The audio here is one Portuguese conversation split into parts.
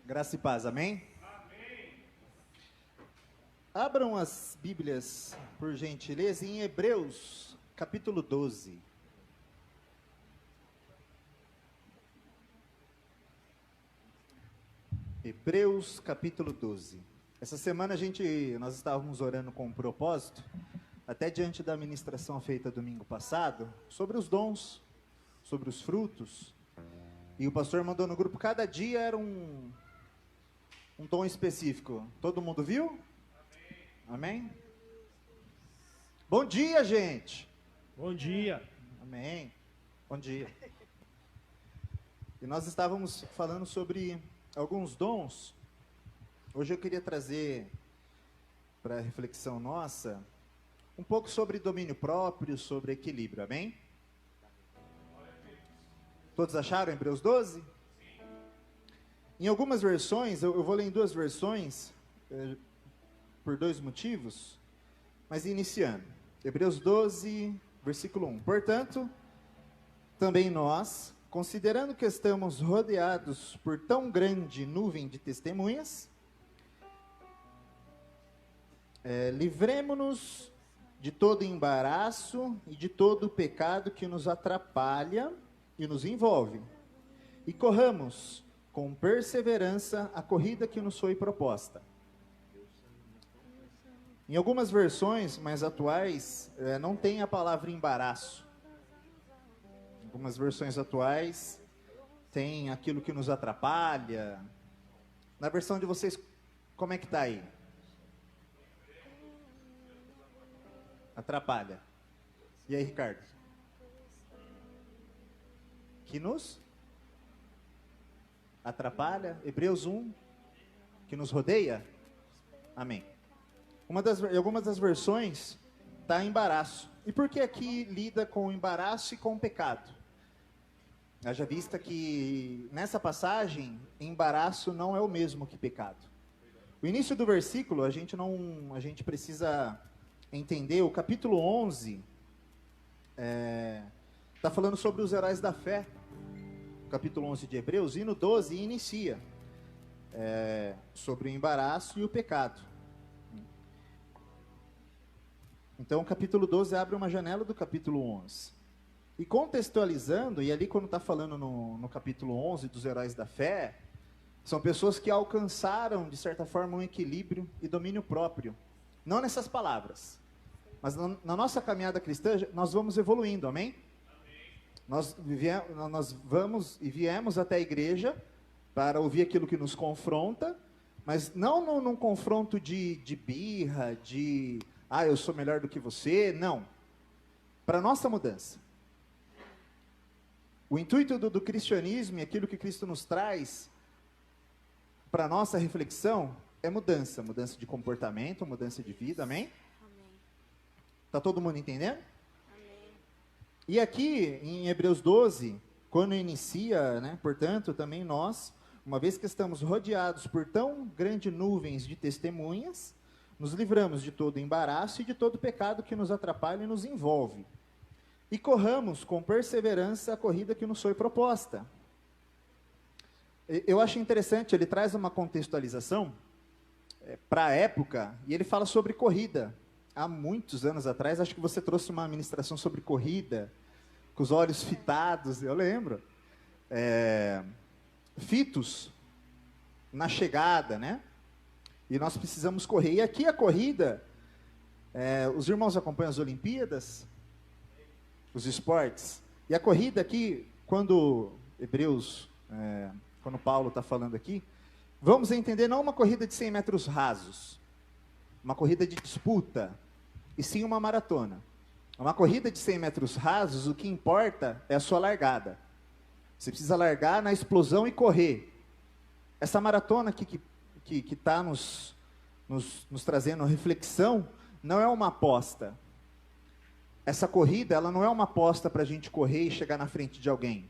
Graça e paz, amém? Amém. Abram as Bíblias, por gentileza, em Hebreus, capítulo 12. Hebreus, capítulo 12. Essa semana nós estávamos orando com um propósito, até diante da ministração feita domingo passado, sobre os dons, sobre os frutos. E o pastor mandou no grupo, cada dia era um dom específico. Todo mundo viu? Amém? Amém? Bom dia, gente! Bom dia! Amém! Bom dia! E nós estávamos falando sobre alguns dons. Hoje eu queria trazer para a reflexão nossa um pouco sobre domínio próprio, sobre equilíbrio. Amém? Todos acharam Hebreus 12? Em algumas versões, eu vou ler em duas versões, por dois motivos, mas iniciando. Hebreus 12, versículo 1. Portanto, também nós, considerando que estamos rodeados por tão grande nuvem de testemunhas, livremo-nos de todo embaraço e de todo pecado que nos atrapalha e nos envolve, e corramos com perseverança a corrida que nos foi proposta. Em algumas versões mais atuais, não tem a palavra embaraço. Em algumas versões atuais, tem aquilo que nos atrapalha. Na versão de vocês, como é que está aí? Atrapalha. E aí, Ricardo? Que nos atrapalha? Hebreus 1, que nos rodeia? Amém. Em algumas das versões está embaraço. E por que aqui lida com embaraço e com pecado? Haja vista que nessa passagem, embaraço não é o mesmo que pecado. O início do versículo, a gente precisa entender, o capítulo 11 está falando sobre os heróis da fé. O capítulo 11 de Hebreus, e no 12 inicia sobre o embaraço e o pecado. Então o capítulo 12 abre uma janela do capítulo 11. E contextualizando, e ali quando está falando no capítulo 11 dos heróis da fé, são pessoas que alcançaram, de certa forma, um equilíbrio e domínio próprio. Não nessas palavras, mas na nossa caminhada cristã, nós vamos evoluindo, amém? Nós viemos até a igreja para ouvir aquilo que nos confronta, mas não num confronto de birra, eu sou melhor do que você, não. Para a nossa mudança. O intuito do cristianismo e aquilo que Cristo nos traz para a nossa reflexão é mudança de comportamento, mudança de vida, amém? Está todo mundo entendendo? E aqui, em Hebreus 12, quando inicia, portanto, também nós, uma vez que estamos rodeados por tão grandes nuvens de testemunhas, nos livramos de todo embaraço e de todo pecado que nos atrapalha e nos envolve. E corramos com perseverança a corrida que nos foi proposta. Eu acho interessante, ele traz uma contextualização para a época, e ele fala sobre corrida. Há muitos anos atrás, acho que você trouxe uma ministração sobre corrida, com os olhos fitados, eu lembro. Fitos na chegada, E nós precisamos correr. E aqui a corrida, os irmãos acompanham as Olimpíadas, os esportes. E a corrida aqui, quando Paulo está falando aqui, vamos entender não uma corrida de 100 metros rasos, uma corrida de disputa, e sim uma maratona. Uma corrida de 100 metros rasos, o que importa é a sua largada. Você precisa largar na explosão e correr. Essa maratona que está nos trazendo reflexão, não é uma aposta. Essa corrida, ela não é uma aposta para a gente correr e chegar na frente de alguém.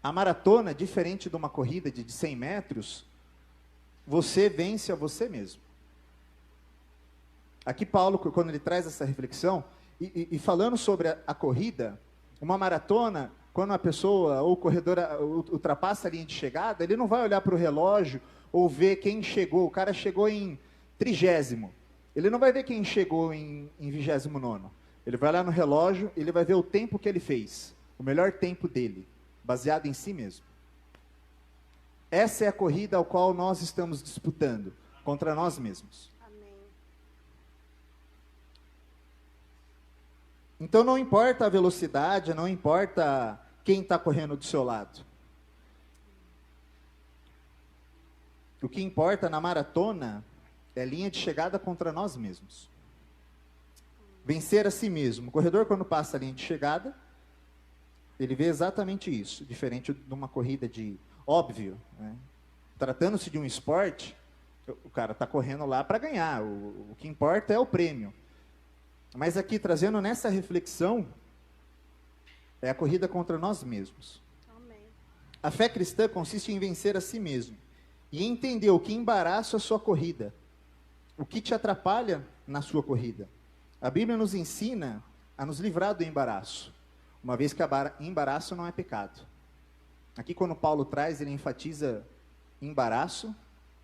A maratona, diferente de uma corrida de 100 metros, você vence a você mesmo. Aqui Paulo, quando ele traz essa reflexão, e falando sobre a corrida, uma maratona quando a pessoa ou o corredor ultrapassa a linha de chegada, ele não vai olhar para o relógio ou ver quem chegou. O cara chegou em 30º. Ele não vai ver quem chegou em 29º. Ele vai lá no relógio, ele vai ver o tempo que ele fez. O melhor tempo dele, baseado em si mesmo. Essa é a corrida ao qual nós estamos disputando, contra nós mesmos. Amém. Então não importa a velocidade, não importa quem está correndo do seu lado. O que importa na maratona é a linha de chegada contra nós mesmos. Vencer a si mesmo. O corredor, quando passa a linha de chegada, ele vê exatamente isso, diferente de uma corrida de... Óbvio, né? Tratando-se de um esporte, o cara está correndo lá para ganhar, o que importa é o prêmio. Mas aqui, trazendo nessa reflexão, é a corrida contra nós mesmos. Amém. A fé cristã consiste em vencer a si mesmo e entender o que embaraça a sua corrida, o que te atrapalha na sua corrida. A Bíblia nos ensina a nos livrar do embaraço, uma vez que embaraço não é pecado. Aqui, quando Paulo traz, ele enfatiza embaraço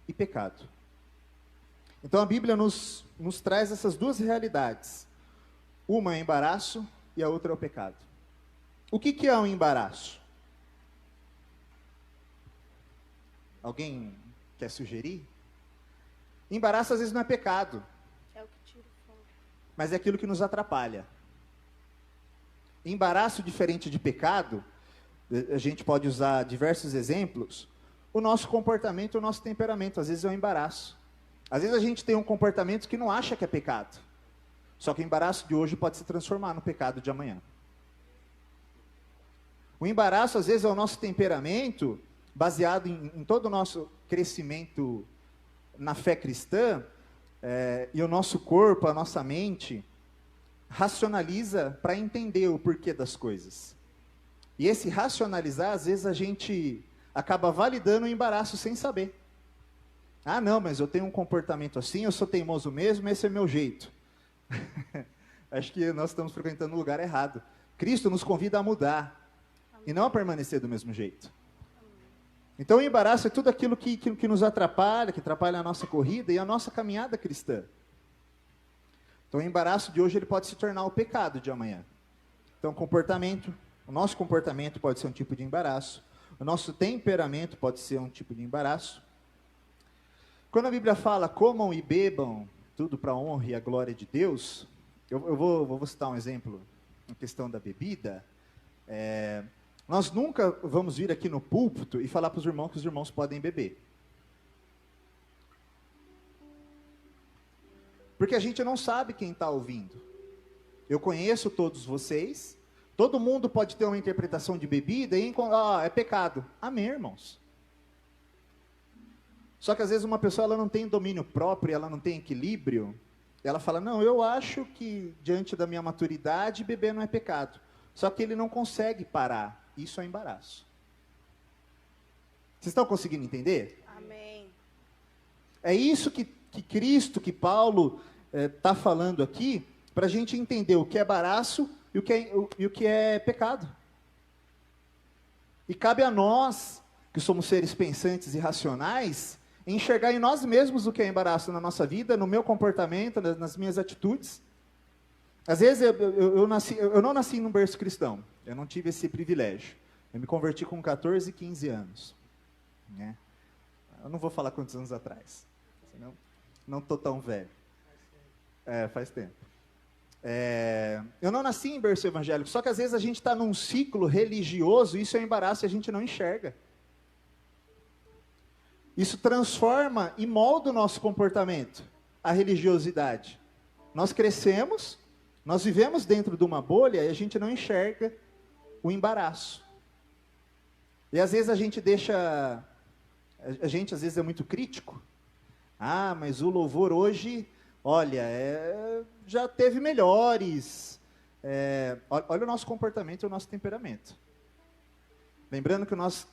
e pecado. Então, a Bíblia nos traz essas duas realidades. Uma é embaraço e a outra é o pecado. O que é um embaraço? Alguém quer sugerir? Embaraço, às vezes, não é pecado, É o que tira o fogo. mas é aquilo que nos atrapalha. Embaraço, diferente de pecado, a gente pode usar diversos exemplos. O nosso comportamento, o nosso temperamento, às vezes é um embaraço. Às vezes a gente tem um comportamento que não acha que é pecado. Só que o embaraço de hoje pode se transformar no pecado de amanhã. O embaraço, às vezes, é o nosso temperamento, baseado em todo o nosso crescimento na fé cristã, e o nosso corpo, a nossa mente, racionaliza para entender o porquê das coisas. E esse racionalizar, às vezes a gente acaba validando o embaraço sem saber. Ah, não, mas eu tenho um comportamento assim, eu sou teimoso mesmo, esse é meu jeito. Acho que nós estamos frequentando o lugar errado. Cristo nos convida a mudar e não a permanecer do mesmo jeito. Então o embaraço é tudo aquilo que nos atrapalha, que atrapalha a nossa corrida e a nossa caminhada cristã. Então o embaraço de hoje ele pode se tornar o pecado de amanhã. Então o nosso comportamento pode ser um tipo de embaraço, o nosso temperamento pode ser um tipo de embaraço. Quando a Bíblia fala comam e bebam tudo para a honra e a glória de Deus, eu vou citar um exemplo na questão da bebida. Nós nunca vamos vir aqui no púlpito e falar para os irmãos que os irmãos podem beber. Porque a gente não sabe quem está ouvindo. Eu conheço todos vocês, todo mundo pode ter uma interpretação de bebida e é pecado. Amém, irmãos. Só que às vezes uma pessoa ela não tem domínio próprio, ela não tem equilíbrio, ela fala, não, eu acho que diante da minha maturidade, beber não é pecado. Só que ele não consegue parar. Isso é embaraço. Vocês estão conseguindo entender? Amém. É isso que Cristo, que Paulo está falando aqui, para a gente entender o que é embaraço e o que é pecado. E cabe a nós, que somos seres pensantes e racionais, enxergar em nós mesmos o que é embaraço na nossa vida, no meu comportamento, nas minhas atitudes. Às vezes eu não nasci num berço cristão, eu não tive esse privilégio. Eu me converti com 14, 15 anos. Né? Eu não vou falar quantos anos atrás, senão não estou tão velho. Faz tempo. Eu não nasci em berço evangélico, só que às vezes a gente está num ciclo religioso, isso é um embaraço e a gente não enxerga. Isso transforma e molda o nosso comportamento, a religiosidade. Nós crescemos, nós vivemos dentro de uma bolha e a gente não enxerga o embaraço. E às vezes a gente às vezes é muito crítico. Ah, mas o louvor hoje, olha, já teve melhores. Olha o nosso comportamento e o nosso temperamento. Lembrando que nós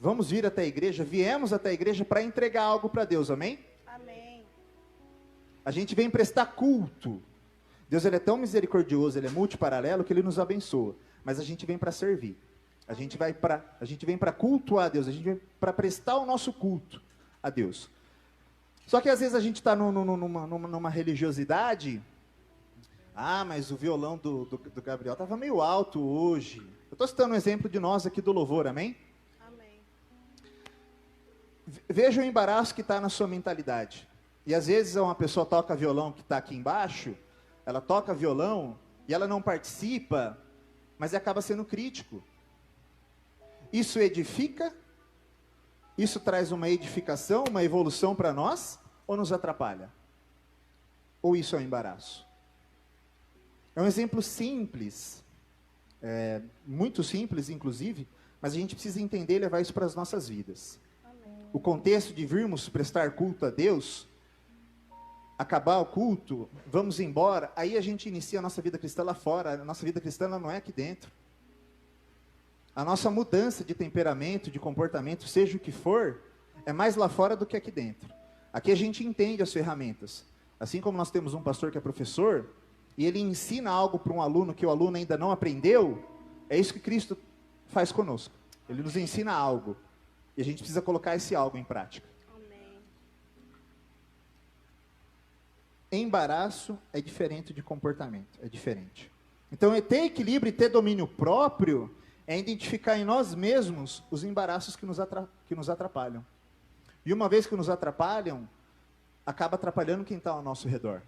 vamos vir até a igreja, viemos até a igreja para entregar algo para Deus, amém? Amém. A gente vem prestar culto. Deus ele é tão misericordioso, ele é multiparalelo que ele nos abençoa. mas a gente vem para servir. A gente vem para cultuar a Deus, a gente vem para prestar o nosso culto a Deus. Só que às vezes a gente está numa religiosidade. Ah, mas o violão do Gabriel estava meio alto hoje. Eu estou citando um exemplo de nós aqui do louvor, amém? Amém. Veja o embaraço que está na sua mentalidade. E às vezes uma pessoa toca violão que está aqui embaixo, ela toca violão e ela não participa, mas acaba sendo crítico. Isso edifica? Isso traz uma edificação, uma evolução para nós? Ou nos atrapalha? Ou isso é um embaraço? É um exemplo simples, muito simples inclusive, mas a gente precisa entender e levar isso para as nossas vidas. Amém. O contexto de virmos prestar culto a Deus, acabar o culto, vamos embora, aí a gente inicia a nossa vida cristã lá fora. A nossa vida cristã não é aqui dentro. A nossa mudança de temperamento, de comportamento, seja o que for, é mais lá fora do que aqui dentro. Aqui a gente entende as ferramentas. Assim como nós temos um pastor que é professor, e ele ensina algo para um aluno que o aluno ainda não aprendeu, é isso que Cristo faz conosco. Ele nos ensina algo, e a gente precisa colocar esse algo em prática. Amém. Embaraço é diferente de comportamento, é diferente. Então, ter equilíbrio e ter domínio próprio é identificar em nós mesmos os embaraços que nos atrapalham. E uma vez que nos atrapalham, acaba atrapalhando quem está ao nosso redor.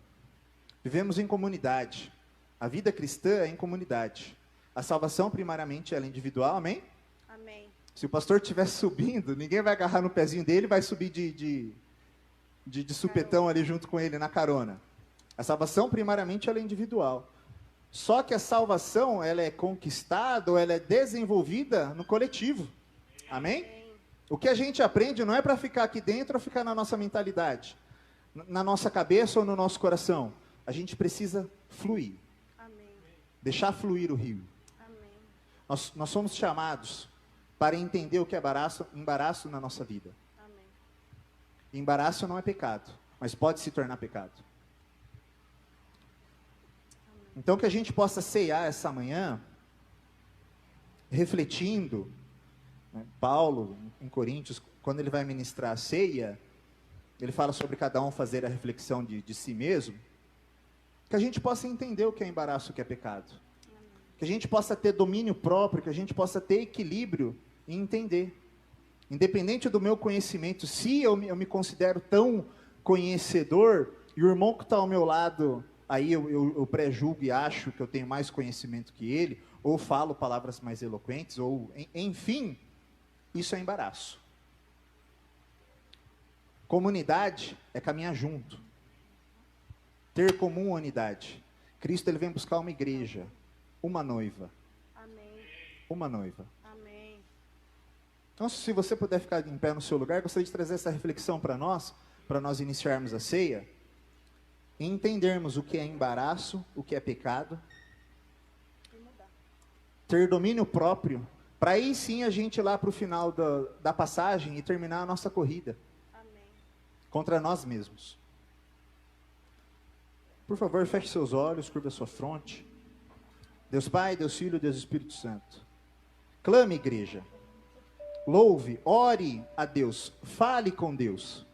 Vivemos em comunidade. A vida cristã é em comunidade. A salvação, primariamente, ela é individual, amém? Amém. Se o pastor estiver subindo, ninguém vai agarrar no pezinho dele e vai subir de supetão ali junto com ele na carona. A salvação, primariamente, ela é individual. Só que a salvação, ela é conquistada ou ela é desenvolvida no coletivo. Amém? Amém. O que a gente aprende não é para ficar aqui dentro ou ficar na nossa mentalidade, na nossa cabeça ou no nosso coração. A gente precisa fluir. Amém. Deixar fluir o rio. Amém. Nós somos chamados para entender o que é embaraço na nossa vida. Amém. Embaraço não é pecado, mas pode se tornar pecado. Então que a gente possa ceiar essa manhã, refletindo, né? Paulo, em Coríntios, quando ele vai ministrar a ceia, ele fala sobre cada um fazer a reflexão de si mesmo, que a gente possa entender o que é embaraço, o que é pecado. Que a gente possa ter domínio próprio, que a gente possa ter equilíbrio e entender. Independente do meu conhecimento, se eu me considero tão conhecedor, e o irmão que está ao meu lado, aí eu pré-julgo e acho que eu tenho mais conhecimento que ele, ou falo palavras mais eloquentes, ou enfim, isso é embaraço. Comunidade é caminhar junto. Ter comum unidade. Cristo, ele vem buscar uma igreja, uma noiva. Amém. Uma noiva. Amém. Então, se você puder ficar em pé no seu lugar, gostaria de trazer essa reflexão para nós iniciarmos a ceia, e entendermos o que é embaraço, o que é pecado, E mudar. ter domínio próprio, para aí sim a gente ir lá para o final da passagem e terminar a nossa corrida Amém. contra nós mesmos. Por favor, feche seus olhos, curva sua fronte. Deus Pai, Deus Filho, Deus Espírito Santo. Clame, igreja. Louve, ore a Deus, fale com Deus.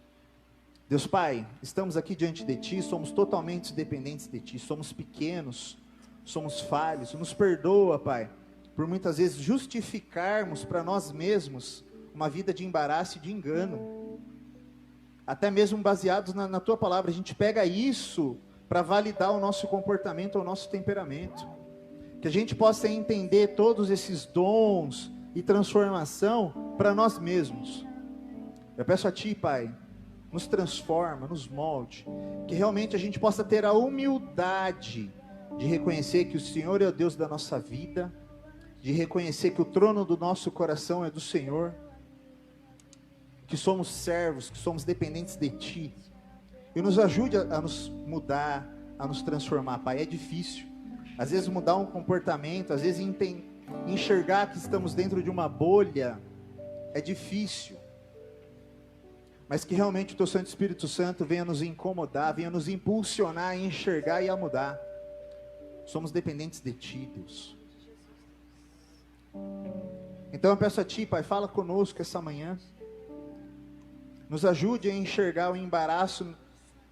Deus Pai, estamos aqui diante de Ti, somos totalmente dependentes de Ti, somos pequenos, somos falhos, nos perdoa, Pai, por muitas vezes justificarmos para nós mesmos uma vida de embaraço e de engano, até mesmo baseados na Tua palavra. A gente pega isso para validar o nosso comportamento, o nosso temperamento, que a gente possa entender todos esses dons e transformação para nós mesmos. Eu peço a Ti, Pai, nos transforma, nos molde, que realmente a gente possa ter a humildade de reconhecer que o Senhor é o Deus da nossa vida, de reconhecer que o trono do nosso coração é do Senhor, que somos servos, que somos dependentes de Ti, e nos ajude a nos mudar, a nos transformar, Pai. É difícil, às vezes mudar um comportamento, às vezes enxergar que estamos dentro de uma bolha, é difícil, mas que realmente o Teu Santo Espírito Santo venha nos incomodar, venha nos impulsionar a enxergar e a mudar. Somos dependentes de Ti, Deus. Então eu peço a Ti, Pai, fala conosco essa manhã. Nos ajude a enxergar o embaraço,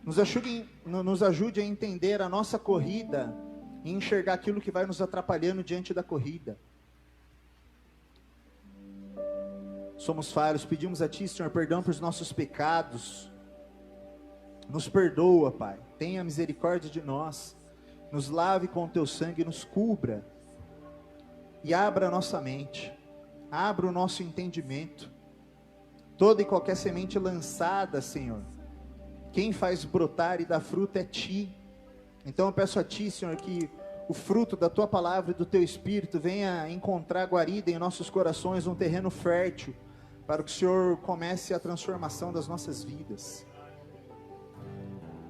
nos ajude a entender a nossa corrida e enxergar aquilo que vai nos atrapalhando diante da corrida. Somos falhos, pedimos a Ti, Senhor, perdão pelos nossos pecados. Nos perdoa, Pai, tenha misericórdia de nós, nos lave com o Teu sangue, nos cubra e abra a nossa mente, abra o nosso entendimento. Toda e qualquer semente lançada, Senhor, quem faz brotar e dar fruto é Ti. Então eu peço a Ti, Senhor, que o fruto da Tua palavra e do Teu Espírito venha encontrar guarida em nossos corações, um terreno fértil, para que o Senhor comece a transformação das nossas vidas.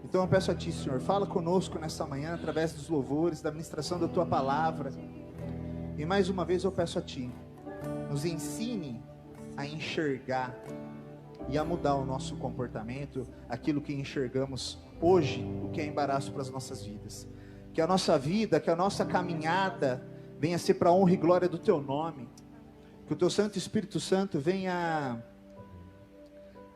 Então eu peço a Ti, Senhor, fala conosco nessa manhã, através dos louvores, da ministração da Tua palavra. E mais uma vez eu peço a Ti, nos ensine a enxergar e a mudar o nosso comportamento, aquilo que enxergamos hoje, o que é embaraço para as nossas vidas. Que a nossa vida, que a nossa caminhada venha a ser para a honra e glória do Teu nome. Que o Teu Santo Espírito Santo venha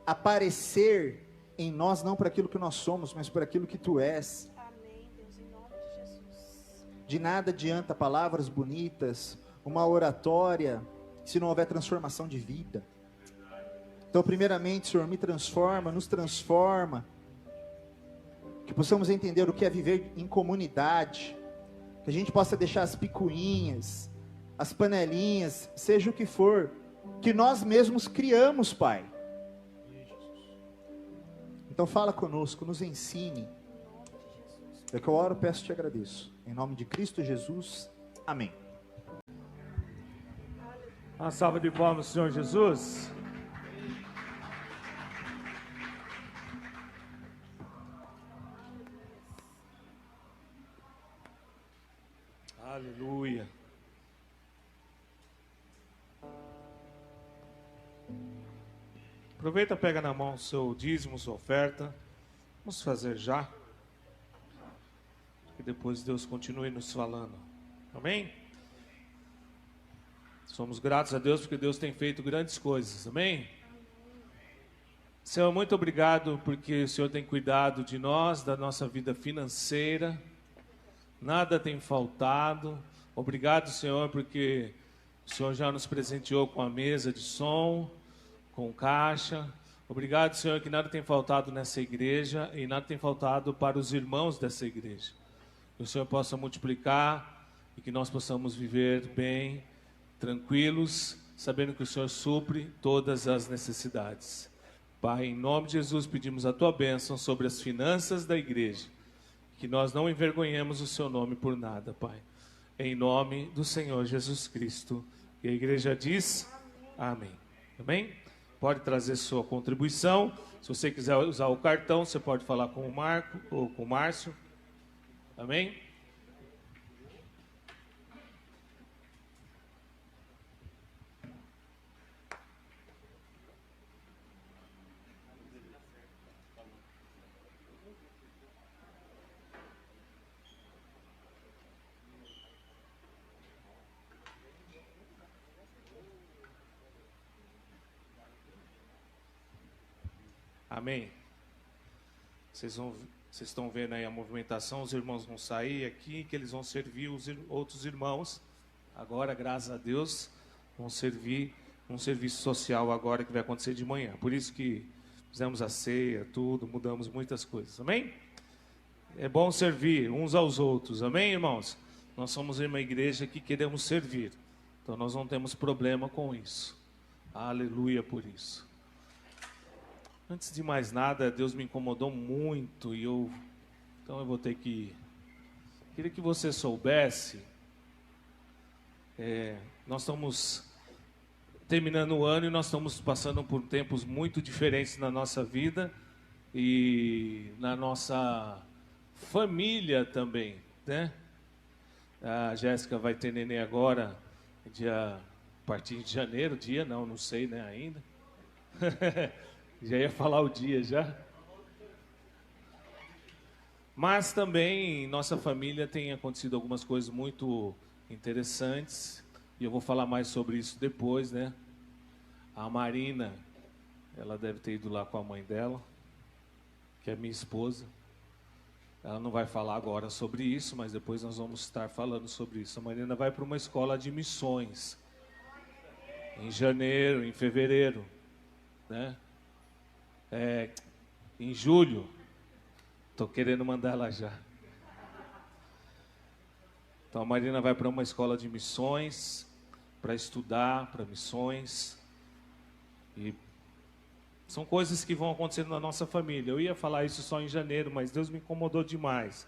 aparecer em nós, não para aquilo que nós somos, mas para aquilo que Tu és. Amém, Deus, em nome de Jesus. De nada adianta palavras bonitas, uma oratória, se não houver transformação de vida. Então, primeiramente, Senhor, me transforma, nos transforma, que possamos entender o que é viver em comunidade, que a gente possa deixar as picuinhas, as panelinhas, seja o que for, que nós mesmos criamos, Pai. Então fala conosco, nos ensine. É que eu oro, peço e te agradeço. Em nome de Cristo Jesus, amém. Uma salva de palmas, Senhor Jesus. Aleluia. Aproveita, pega na mão o seu dízimo, sua oferta. Vamos fazer já. Que depois Deus continue nos falando. Amém? Somos gratos a Deus porque Deus tem feito grandes coisas. Amém? Senhor, muito obrigado porque o Senhor tem cuidado de nós, da nossa vida financeira. Nada tem faltado. Obrigado, Senhor, porque o Senhor já nos presenteou com a mesa de som, com caixa. Obrigado, Senhor, que nada tem faltado nessa igreja e nada tem faltado para os irmãos dessa igreja. Que o Senhor possa multiplicar e que nós possamos viver bem, tranquilos, sabendo que o Senhor supre todas as necessidades. Pai, em nome de Jesus, pedimos a Tua bênção sobre as finanças da igreja. Que nós não envergonhemos o Seu nome por nada, Pai. Em nome do Senhor Jesus Cristo. E a igreja diz, amém. Amém? Pode trazer sua contribuição. Se você quiser usar o cartão, você pode falar com o Marco ou com o Márcio. Amém? Amém. Vocês estão vendo aí a movimentação, os irmãos vão sair aqui, que eles vão servir os outros irmãos. Agora, graças a Deus, vão servir um serviço social agora que vai acontecer de manhã. Por isso que fizemos a ceia, tudo, mudamos muitas coisas. Amém? É bom servir uns aos outros. Amém, irmãos? Nós somos uma igreja que queremos servir. Então, nós não temos problema com isso. Aleluia por isso. Antes de mais nada, Deus me incomodou muito e então eu vou ter que... Queria que você soubesse, nós estamos terminando o ano e nós estamos passando por tempos muito diferentes na nossa vida e na nossa família também, né? A Jéssica vai ter neném agora, a partir de janeiro, não sei, né, ainda. Já ia falar o dia já. Mas também em nossa família tem acontecido algumas coisas muito interessantes E eu vou falar mais sobre isso depois, né? A Marina, ela deve ter ido lá com a mãe dela, que é minha esposa. Ela não vai falar agora sobre isso, mas depois nós vamos estar falando sobre isso. A Marina vai para uma escola de missões, em janeiro, em fevereiro, né? Em julho. Estou querendo mandar ela já. Então a Marina vai para uma escola de missões, para estudar, para missões. E são coisas que vão acontecendo na nossa família. Eu ia falar isso só em janeiro, mas Deus me incomodou demais.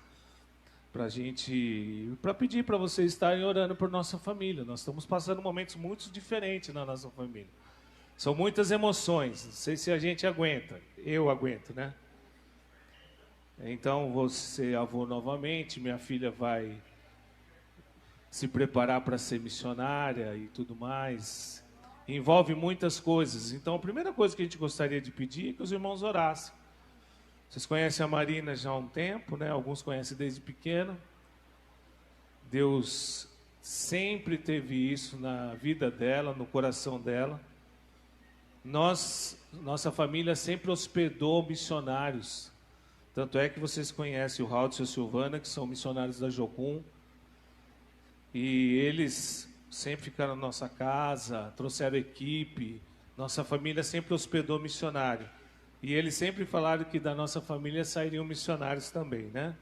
Para pedir para vocês estarem orando por nossa família. Nós estamos passando momentos muito diferentes na nossa família. São muitas emoções. Não sei se a gente aguenta. Eu aguento, né? Então, vou ser avô novamente. Minha filha vai se preparar para ser missionária e tudo mais. Envolve muitas coisas. Então, a primeira coisa que a gente gostaria de pedir é que os irmãos orassem. Vocês conhecem a Marina já há um tempo, né? Alguns conhecem desde pequena. Deus sempre teve isso na vida dela, no coração dela. Nossa família sempre hospedou missionários. Tanto é que vocês conhecem o Raul e a Silvana, que são missionários da Jocum. E eles sempre ficaram na nossa casa, trouxeram equipe. Nossa família sempre hospedou missionário. E eles sempre falaram que da nossa família sairiam missionários também, né?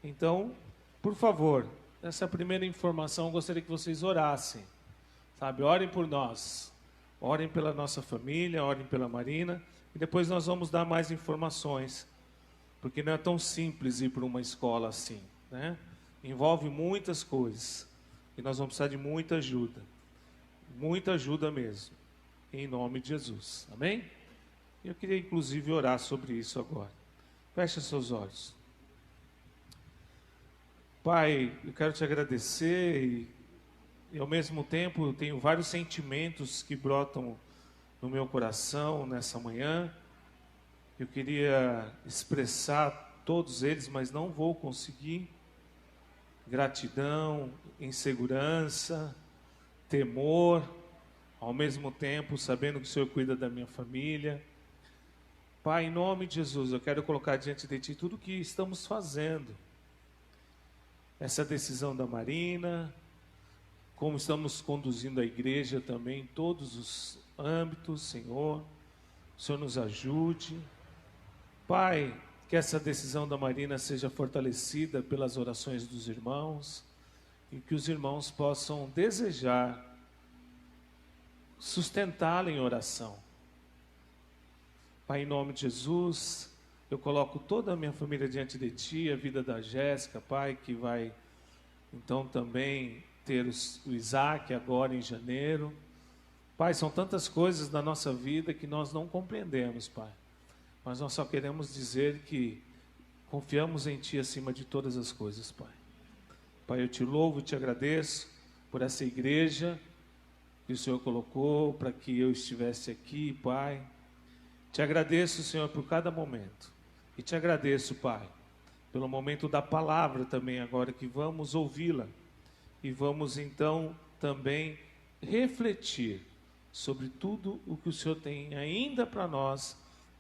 Então, por favor, essa primeira informação eu gostaria que vocês orassem. Sabe, orem por nós. Orem pela nossa família, orem pela Marina. E depois nós vamos dar mais informações. Porque não é tão simples ir para uma escola assim, né? Envolve muitas coisas. E nós vamos precisar de muita ajuda. Muita ajuda mesmo. Em nome de Jesus. Amém? Eu queria inclusive orar sobre isso agora. Feche seus olhos. Pai, eu quero te agradecer e ao mesmo tempo eu tenho vários sentimentos que brotam no meu coração nessa manhã. Eu queria expressar todos eles, mas não vou conseguir. Gratidão, insegurança, temor, ao mesmo tempo sabendo que o Senhor cuida da minha família. Pai, em nome de Jesus, eu quero colocar diante de Ti tudo o que estamos fazendo. Essa decisão da Marina, como estamos conduzindo a igreja também em todos os âmbitos, Senhor. O Senhor nos ajude. Pai, que essa decisão da Marina seja fortalecida pelas orações dos irmãos e que os irmãos possam desejar sustentá-la em oração. Pai, em nome de Jesus, eu coloco toda a minha família diante de Ti, a vida da Jéssica, Pai, que vai então também ter o Isaac agora em janeiro. Pai, são tantas coisas na nossa vida que nós não compreendemos, Pai. Mas nós só queremos dizer que confiamos em Ti acima de todas as coisas, Pai. Pai, eu Te louvo e Te agradeço por essa igreja que o Senhor colocou para que eu estivesse aqui, Pai. Te agradeço, Senhor, por cada momento. E Te agradeço, Pai, pelo momento da palavra também agora que vamos ouvi-la. E vamos então também refletir sobre tudo o que o Senhor tem ainda para nós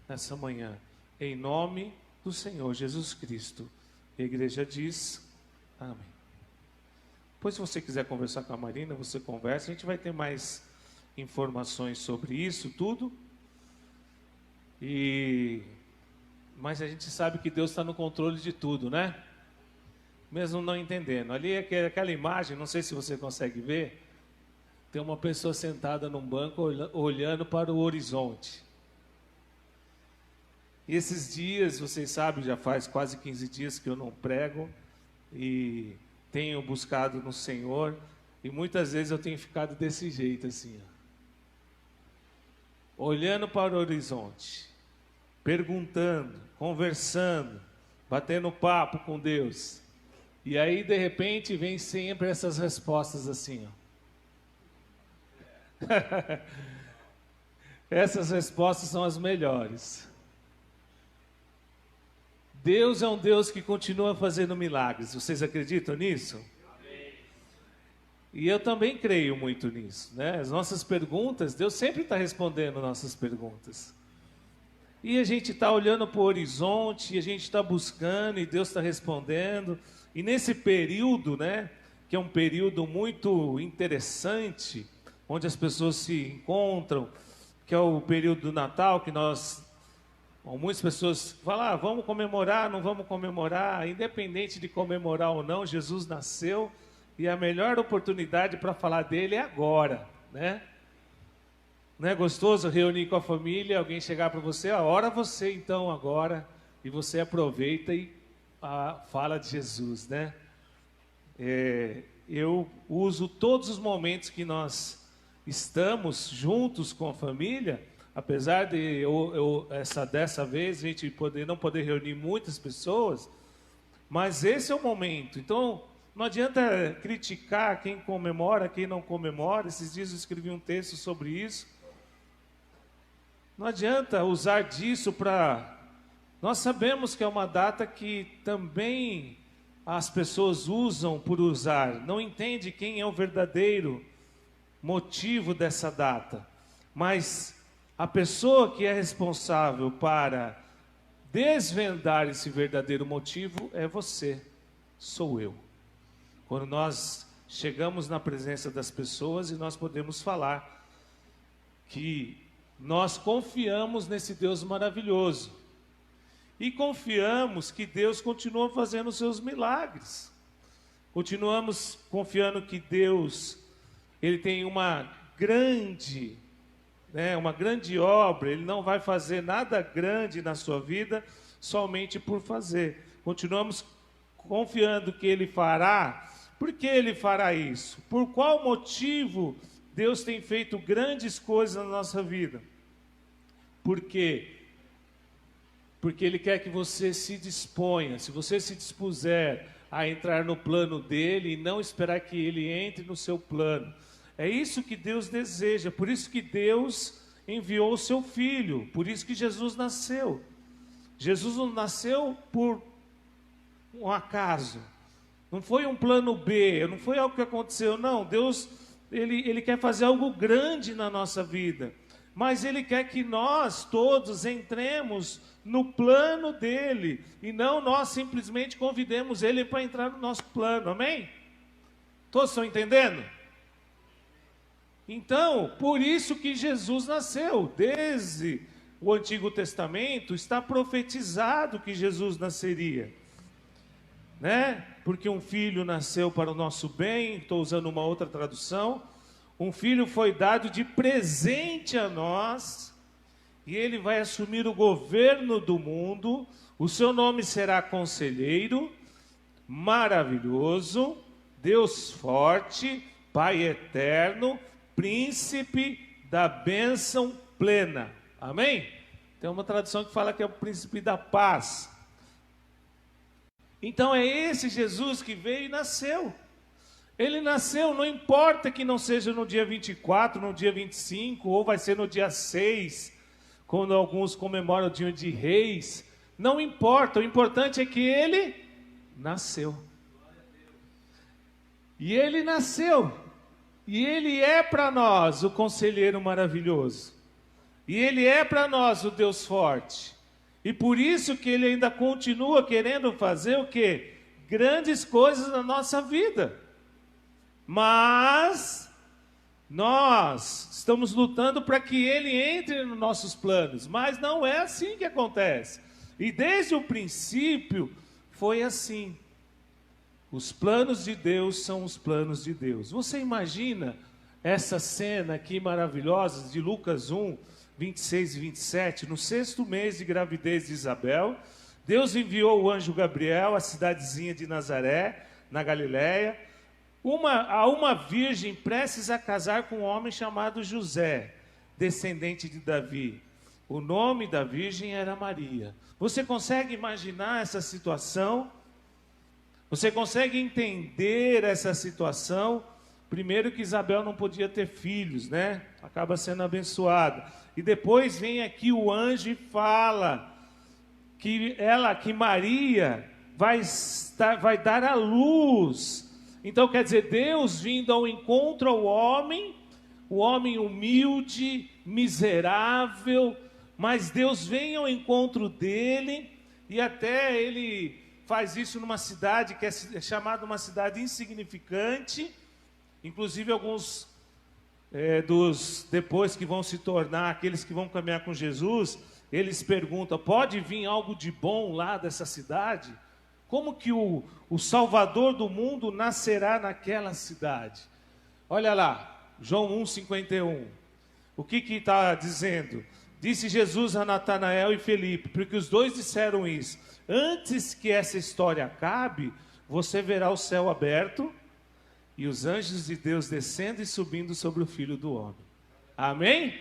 nessa manhã, em nome do Senhor Jesus Cristo. A igreja diz, amém. Depois, se você quiser conversar com a Marina, você conversa, a gente vai ter mais informações sobre isso tudo. Mas a gente sabe que Deus está no controle de tudo, né? Mesmo não entendendo. Ali é aquela imagem, não sei se você consegue ver, tem uma pessoa sentada num banco olhando para o horizonte. E esses dias, vocês sabem, já faz quase 15 dias que eu não prego e tenho buscado no Senhor e muitas vezes eu tenho ficado desse jeito assim, ó, olhando para o horizonte, perguntando, conversando, batendo papo com Deus. E aí de repente vem sempre essas respostas assim, ó. Essas respostas são as melhores. Deus é um Deus que continua fazendo milagres. Vocês acreditam nisso? Amém. E eu também creio muito nisso, né? As nossas perguntas, Deus sempre está respondendo nossas perguntas. E a gente está olhando para o horizonte, e a gente está buscando, e Deus está respondendo. E nesse período, né, que é um período muito interessante, onde as pessoas se encontram, que é o período do Natal, que muitas pessoas falam, vamos comemorar, não vamos comemorar. Independente de comemorar ou não, Jesus nasceu, e a melhor oportunidade para falar dele é agora, né? Não é gostoso reunir com a família, alguém chegar para você, ora você então agora, e você aproveita e fala de Jesus, né? Eu uso todos os momentos que nós estamos juntos com a família, apesar de dessa vez a gente não poder reunir muitas pessoas, mas esse é o momento. Então, não adianta criticar quem comemora, quem não comemora. Esses dias eu escrevi um texto sobre isso. Não adianta usar disso para... Nós sabemos que é uma data que também as pessoas usam por usar. Não entende quem é o verdadeiro motivo dessa data. Mas a pessoa que é responsável para desvendar esse verdadeiro motivo é você, sou eu. Quando nós chegamos na presença das pessoas e nós podemos falar que nós confiamos nesse Deus maravilhoso. E confiamos que Deus continua fazendo os seus milagres. Continuamos confiando que Deus, Ele tem uma grande obra. Ele não vai fazer nada grande na sua vida somente por fazer. Continuamos confiando que Ele fará. Por que Ele fará isso? Por qual motivo Deus tem feito grandes coisas na nossa vida? Por quê? Porque Ele quer que você se disponha, se você se dispuser a entrar no plano dEle e não esperar que Ele entre no seu plano. É isso que Deus deseja, por isso que Deus enviou o seu Filho, por isso que Jesus nasceu. Jesus não nasceu por um acaso, não foi um plano B, não foi algo que aconteceu, não. Deus, Ele quer fazer algo grande na nossa vida, mas Ele quer que nós todos entremos no plano dEle, e não nós simplesmente convidemos Ele para entrar no nosso plano, amém? Todos estão entendendo? Então, por isso que Jesus nasceu. Desde o Antigo Testamento está profetizado que Jesus nasceria, né? Porque um filho nasceu para o nosso bem, estou usando uma outra tradução. Um filho foi dado de presente a nós, e ele vai assumir o governo do mundo. O seu nome será Conselheiro, Maravilhoso, Deus Forte, Pai Eterno, Príncipe da Bênção Plena. Amém? Tem uma tradução que fala que é o Príncipe da Paz. Então é esse Jesus que veio e nasceu. Ele nasceu, não importa que não seja no dia 24, no dia 25, ou vai ser no dia 6, quando alguns comemoram o dia de Reis. Não importa, o importante é que Ele nasceu. E Ele nasceu. E Ele é para nós o Conselheiro Maravilhoso. E Ele é para nós o Deus Forte. E por isso que Ele ainda continua querendo fazer o quê? Grandes coisas na nossa vida. Mas nós estamos lutando para que Ele entre nos nossos planos. Mas não é assim que acontece. E desde o princípio foi assim. Os planos de Deus são os planos de Deus. Você imagina essa cena aqui maravilhosa de Lucas 1, 26 e 27, no 6º mês de gravidez de Isabel, Deus enviou o anjo Gabriel à cidadezinha de Nazaré, na Galiléia, a uma virgem prestes a casar com um homem chamado José, descendente de Davi. O nome da virgem era Maria. Você consegue imaginar essa situação? Você consegue entender essa situação? Primeiro que Isabel não podia ter filhos, né? Acaba sendo abençoada. E depois vem aqui o anjo e fala que Maria vai dar à luz Então quer dizer, Deus vindo ao encontro ao homem, o homem humilde, miserável, mas Deus vem ao encontro dele, e até ele faz isso numa cidade que é chamada uma cidade insignificante. Inclusive alguns depois que vão se tornar aqueles que vão caminhar com Jesus, eles perguntam: pode vir algo de bom lá dessa cidade? Como que o Salvador do mundo nascerá naquela cidade? Olha lá, João 1,51. O que está dizendo? Disse Jesus a Natanael e Felipe, porque os dois disseram isso: antes que essa história acabe, você verá o céu aberto e os anjos de Deus descendo e subindo sobre o Filho do Homem. Amém?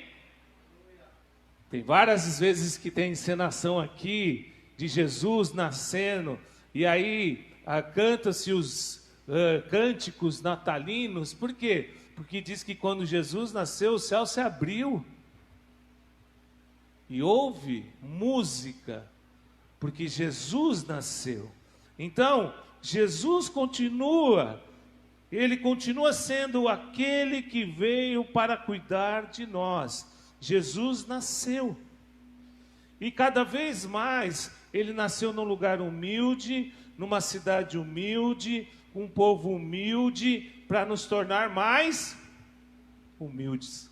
Tem várias vezes que tem encenação aqui de Jesus nascendo, e aí canta-se os cânticos natalinos. Por quê? Porque diz que quando Jesus nasceu, o céu se abriu e houve música, porque Jesus nasceu. Então, Jesus continua, ele continua sendo aquele que veio para cuidar de nós. Jesus nasceu. E cada vez mais, ele nasceu num lugar humilde, numa cidade humilde, um povo humilde, para nos tornar mais humildes.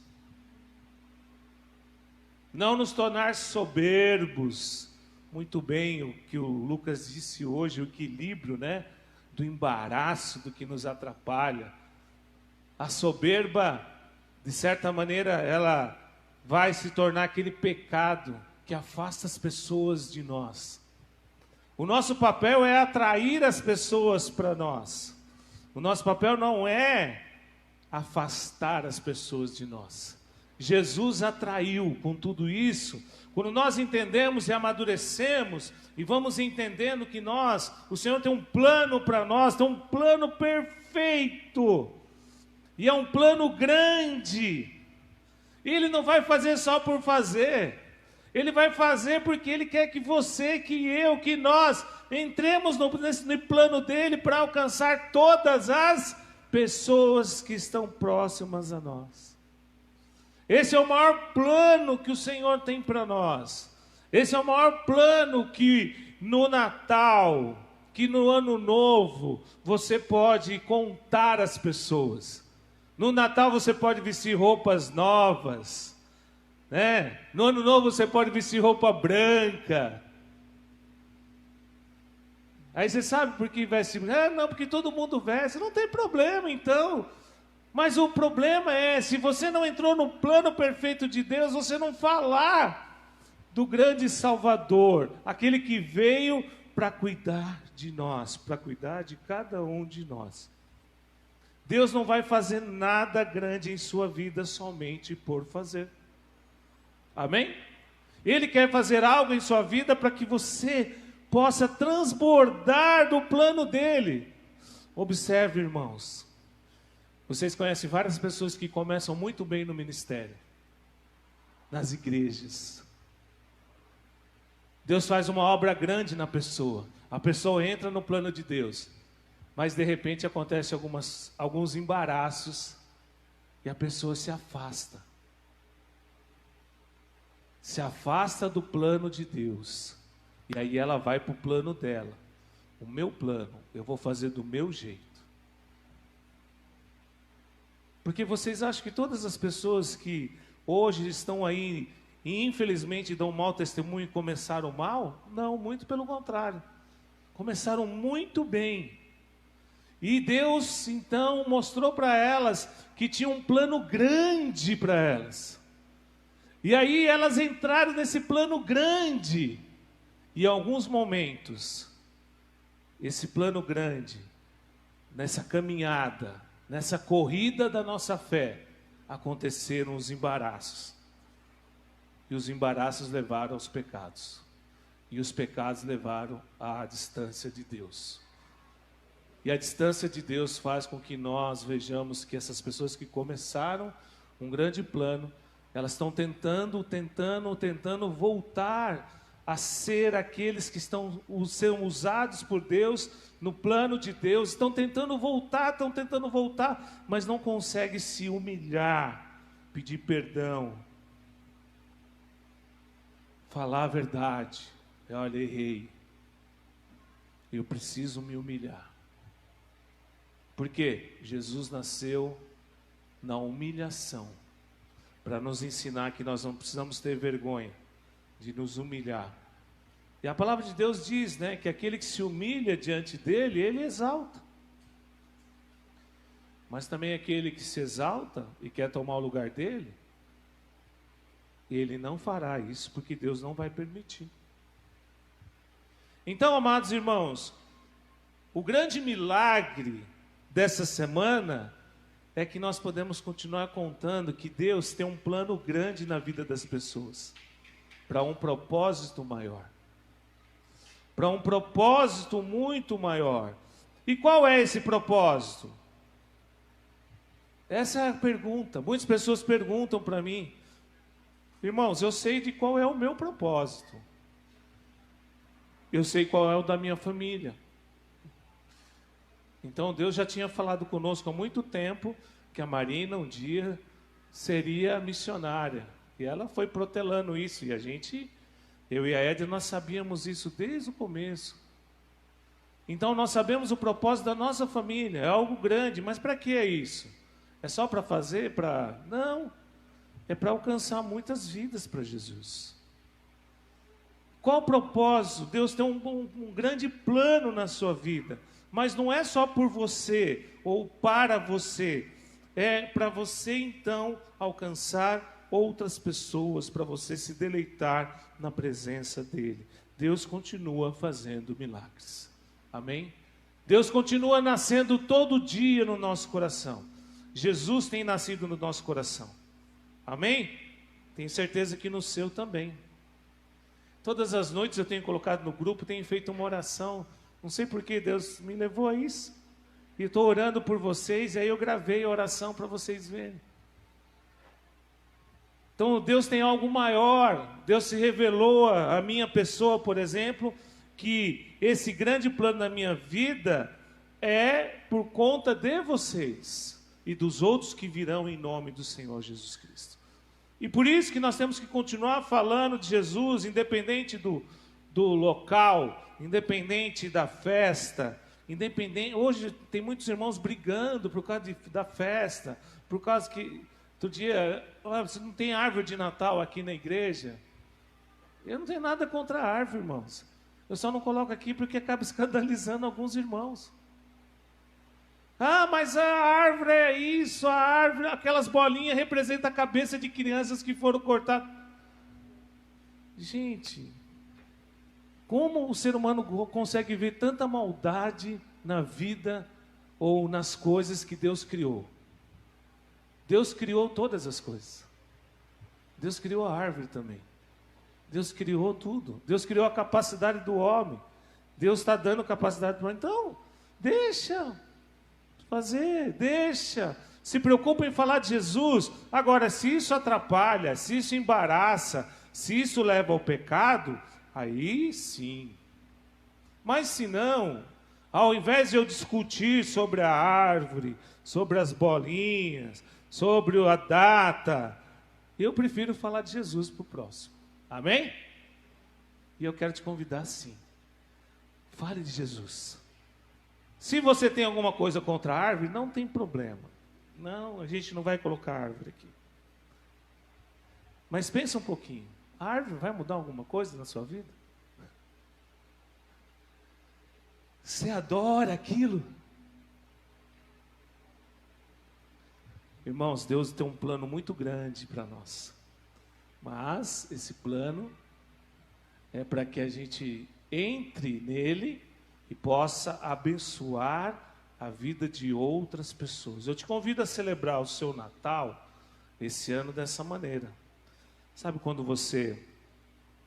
Não nos tornar soberbos. Muito bem o que o Lucas disse hoje, o equilíbrio, né? Do embaraço, do que nos atrapalha. A soberba, de certa maneira, ela vai se tornar aquele pecado que afasta as pessoas de nós. O nosso papel é atrair as pessoas para nós. O nosso papel não é afastar as pessoas de nós. Jesus atraiu com tudo isso. Quando nós entendemos e amadurecemos e vamos entendendo que o Senhor tem um plano para nós, tem um plano perfeito, e é um plano grande. Ele não vai fazer só por fazer, Ele vai fazer porque Ele quer que você, que eu, que nós entremos no plano dEle para alcançar todas as pessoas que estão próximas a nós. Esse é o maior plano que o Senhor tem para nós. Esse é o maior plano que no Natal, que no Ano Novo, você pode contar às pessoas. No Natal você pode vestir roupas novas, né? No Ano Novo você pode vestir roupa branca. Aí você sabe por que veste? Não, porque todo mundo veste. Não tem problema então. Mas o problema é, se você não entrou no plano perfeito de Deus, você não falar do grande Salvador, aquele que veio para cuidar de nós, para cuidar de cada um de nós. Deus não vai fazer nada grande em sua vida somente por fazer. Amém? Ele quer fazer algo em sua vida para que você possa transbordar do plano dele. Observe, irmãos. Vocês conhecem várias pessoas que começam muito bem no ministério, nas igrejas. Deus faz uma obra grande na pessoa. A pessoa entra no plano de Deus, mas de repente acontece alguns embaraços e a pessoa se afasta. Se afasta do plano de Deus. E aí ela vai para o plano dela. O meu plano, eu vou fazer do meu jeito. Porque vocês acham que todas as pessoas que hoje estão aí e infelizmente dão mau testemunho começaram mal? Não, muito pelo contrário. Começaram muito bem. E Deus então mostrou para elas que tinha um plano grande para elas. E aí elas entraram nesse plano grande. E em alguns momentos, esse plano grande, nessa caminhada, nessa corrida da nossa fé, aconteceram os embaraços. E os embaraços levaram aos pecados. E os pecados levaram à distância de Deus. E a distância de Deus faz com que nós vejamos que essas pessoas que começaram um grande plano, elas estão tentando voltar a ser aqueles que são usados por Deus, no plano de Deus, estão tentando voltar, mas não conseguem se humilhar, pedir perdão, falar a verdade. Olha, errei, eu preciso me humilhar. Porque Jesus nasceu na humilhação, para nos ensinar que nós não precisamos ter vergonha de nos humilhar. E a palavra de Deus diz, né, que aquele que se humilha diante dele, ele exalta. Mas também aquele que se exalta e quer tomar o lugar dele, ele não fará isso, porque Deus não vai permitir. Então, amados irmãos, o grande milagre dessa semana é que nós podemos continuar contando que Deus tem um plano grande na vida das pessoas, para um propósito maior, para um propósito muito maior. E qual é esse propósito? Essa é a pergunta. Muitas pessoas perguntam para mim: irmãos, eu sei de qual é o meu propósito, eu sei qual é o da minha família. Então Deus já tinha falado conosco há muito tempo que a Marina um dia seria missionária. E ela foi protelando isso. E eu e a Edna, nós sabíamos isso desde o começo. Então nós sabemos o propósito da nossa família. É algo grande. Mas para que é isso? É só para fazer? Não. É para alcançar muitas vidas para Jesus. Qual o propósito? Deus tem um grande plano na sua vida. Mas não é só por você ou para você. É para você então alcançar outras pessoas, para você se deleitar na presença dele. Deus continua fazendo milagres. Amém? Deus continua nascendo todo dia no nosso coração. Jesus tem nascido no nosso coração. Amém? Tenho certeza que no seu também. Todas as noites eu tenho colocado no grupo, tenho feito uma oração. Não sei por que Deus me levou a isso. E estou orando por vocês, e aí eu gravei a oração para vocês verem. Então Deus tem algo maior. Deus se revelou a minha pessoa, por exemplo, que esse grande plano na minha vida é por conta de vocês e dos outros que virão em nome do Senhor Jesus Cristo. E por isso que nós temos que continuar falando de Jesus, independente do local, independente da festa, independente. Hoje tem muitos irmãos brigando por causa da festa, por causa que outro dia, você não tem árvore de Natal aqui na igreja. Eu não tenho nada contra a árvore, irmãos. Eu só não coloco aqui porque acaba escandalizando alguns irmãos. Ah, mas a árvore é isso, a árvore, aquelas bolinhas representam a cabeça de crianças que foram cortadas. Gente, como o ser humano consegue ver tanta maldade na vida ou nas coisas que Deus criou? Deus criou todas as coisas. Deus criou a árvore também. Deus criou tudo. Deus criou a capacidade do homem. Deus está dando capacidade para o homem. Então, deixa fazer, deixa. Se preocupa em falar de Jesus. Agora, se isso atrapalha, se isso embaraça, se isso leva ao pecado, aí sim. Mas se não, ao invés de eu discutir sobre a árvore, sobre as bolinhas, sobre a data, eu prefiro falar de Jesus para o próximo. Amém? E eu quero te convidar sim. Fale de Jesus. Se você tem alguma coisa contra a árvore, não tem problema. Não, a gente não vai colocar árvore aqui. Mas pensa um pouquinho. A árvore vai mudar alguma coisa na sua vida? Você adora aquilo? Irmãos, Deus tem um plano muito grande para nós. Mas esse plano é para que a gente entre nele e possa abençoar a vida de outras pessoas. Eu te convido a celebrar o seu Natal esse ano dessa maneira. Sabe quando você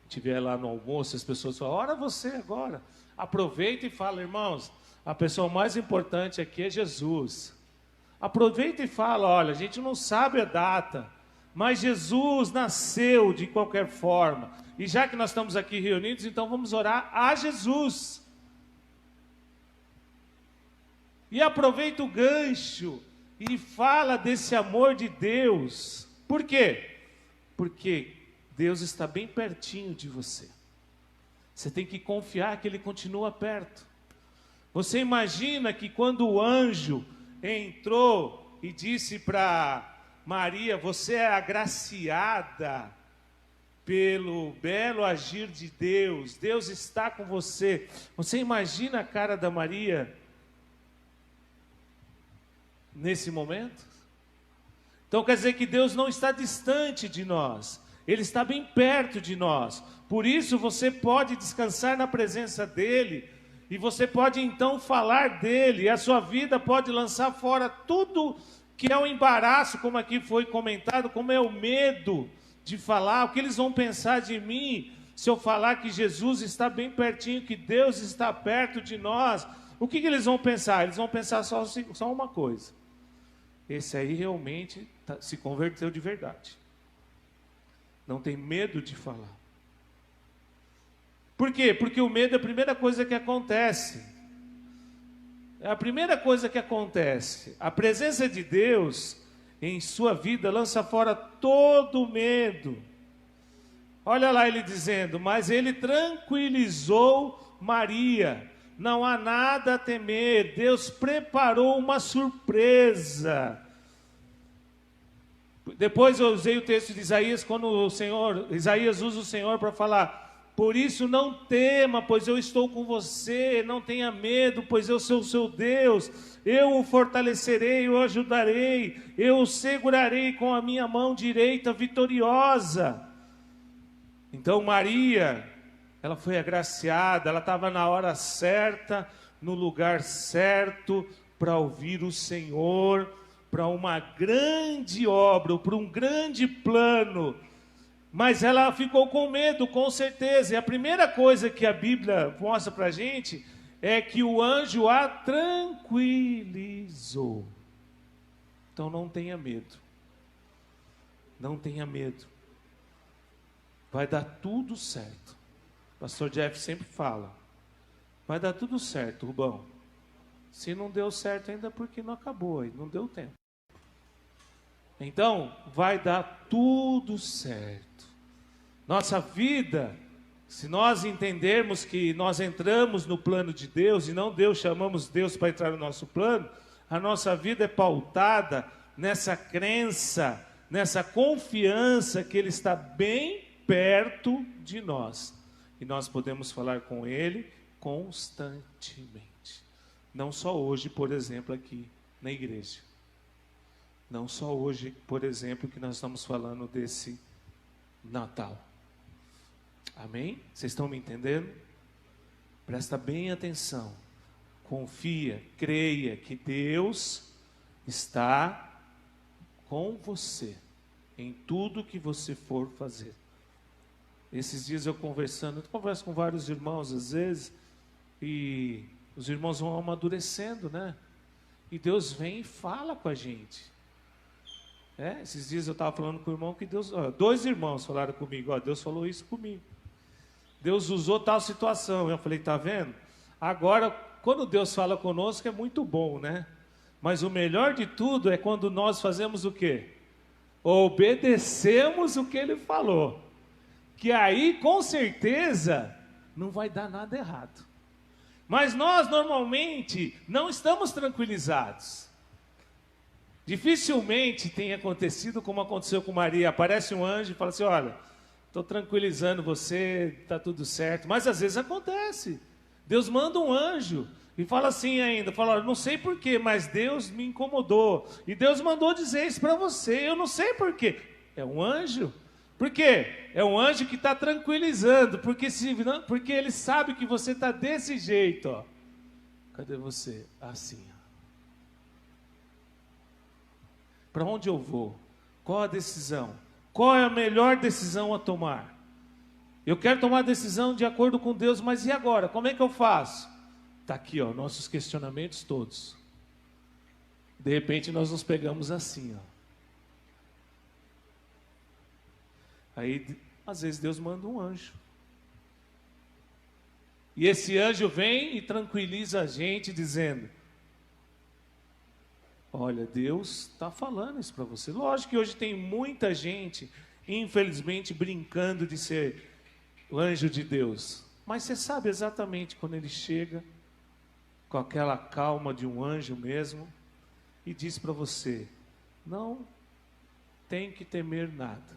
estiver lá no almoço, as pessoas falam, ora você agora. Aproveita e fala, irmãos, a pessoa mais importante aqui é Jesus. Aproveita e fala, olha, a gente não sabe a data, mas Jesus nasceu de qualquer forma. E já que nós estamos aqui reunidos, então vamos orar a Jesus. E aproveita o gancho e fala desse amor de Deus. Por quê? Porque Deus está bem pertinho de você. Você tem que confiar que Ele continua perto. Você imagina que quando o anjo entrou e disse para Maria, você é agraciada pelo belo agir de Deus, Deus está com você. Você imagina a cara da Maria nesse momento? Então quer dizer que Deus não está distante de nós, Ele está bem perto de nós. Por isso você pode descansar na presença dEle, e você pode então falar dEle, e a sua vida pode lançar fora tudo que é o embaraço, como aqui foi comentado, como é o medo de falar, o que eles vão pensar de mim, se eu falar que Jesus está bem pertinho, que Deus está perto de nós. O que eles vão pensar? Eles vão pensar só uma coisa: esse aí realmente se converteu de verdade, não tem medo de falar. Por quê? Porque o medo é a primeira coisa que acontece. É a primeira coisa que acontece. A presença de Deus em sua vida lança fora todo medo. Olha lá ele dizendo, mas ele tranquilizou Maria. Não há nada a temer. Deus preparou uma surpresa. Depois eu usei o texto de Isaías, quando Isaías usa o Senhor para falar: por isso não tema, pois eu estou com você, não tenha medo, pois eu sou o seu Deus, eu o fortalecerei, eu o ajudarei, eu o segurarei com a minha mão direita vitoriosa. Então Maria, ela foi agraciada, ela estava na hora certa, no lugar certo, para ouvir o Senhor, para uma grande obra, para um grande plano. Mas ela ficou com medo, com certeza. E a primeira coisa que a Bíblia mostra para a gente é que o anjo a tranquilizou. Então não tenha medo. Não tenha medo. Vai dar tudo certo. O pastor Jeff sempre fala: vai dar tudo certo, Rubão. Se não deu certo ainda, porque não acabou, não deu tempo. Então, vai dar tudo certo. Nossa vida, se nós entendermos que nós entramos no plano de Deus, e não chamamos Deus para entrar no nosso plano, a nossa vida é pautada nessa crença, nessa confiança que Ele está bem perto de nós. E nós podemos falar com Ele constantemente. Não só hoje, por exemplo, aqui na igreja. Não só hoje, por exemplo, que nós estamos falando desse Natal. Amém? Vocês estão me entendendo? Presta bem atenção. Confia, creia que Deus está com você em tudo que você for fazer. Esses dias eu converso com vários irmãos às vezes, e os irmãos vão amadurecendo, né? E Deus vem e fala com a gente. Esses dias eu estava falando com o irmão que Deus... dois irmãos falaram comigo, Deus falou isso comigo. Deus usou tal situação. Eu falei, tá vendo? Agora, quando Deus fala conosco é muito bom, né? Mas o melhor de tudo é quando nós fazemos o quê? Obedecemos o que Ele falou. Que aí, com certeza, não vai dar nada errado. Mas nós, normalmente, não estamos tranquilizados. Dificilmente tem acontecido como aconteceu com Maria. Aparece um anjo e fala assim, olha, estou tranquilizando você, está tudo certo. Mas às vezes acontece. Deus manda um anjo e fala assim ainda, fala, não sei porquê, mas Deus me incomodou. E Deus mandou dizer isso para você, eu não sei porquê. É um anjo. Por quê? É um anjo que está tranquilizando, porque ele sabe que você está desse jeito. Ó. Cadê você? Assim. Para onde eu vou? Qual a decisão? Qual é a melhor decisão a tomar? Eu quero tomar a decisão de acordo com Deus, mas e agora? Como é que eu faço? Está aqui, ó, nossos questionamentos todos. De repente nós nos pegamos assim, ó. Aí, às vezes, Deus manda um anjo. E esse anjo vem e tranquiliza a gente, dizendo: olha, Deus está falando isso para você. Lógico que hoje tem muita gente, infelizmente, brincando de ser o anjo de Deus. Mas você sabe exatamente quando ele chega, com aquela calma de um anjo mesmo, e diz para você: não tem que temer nada.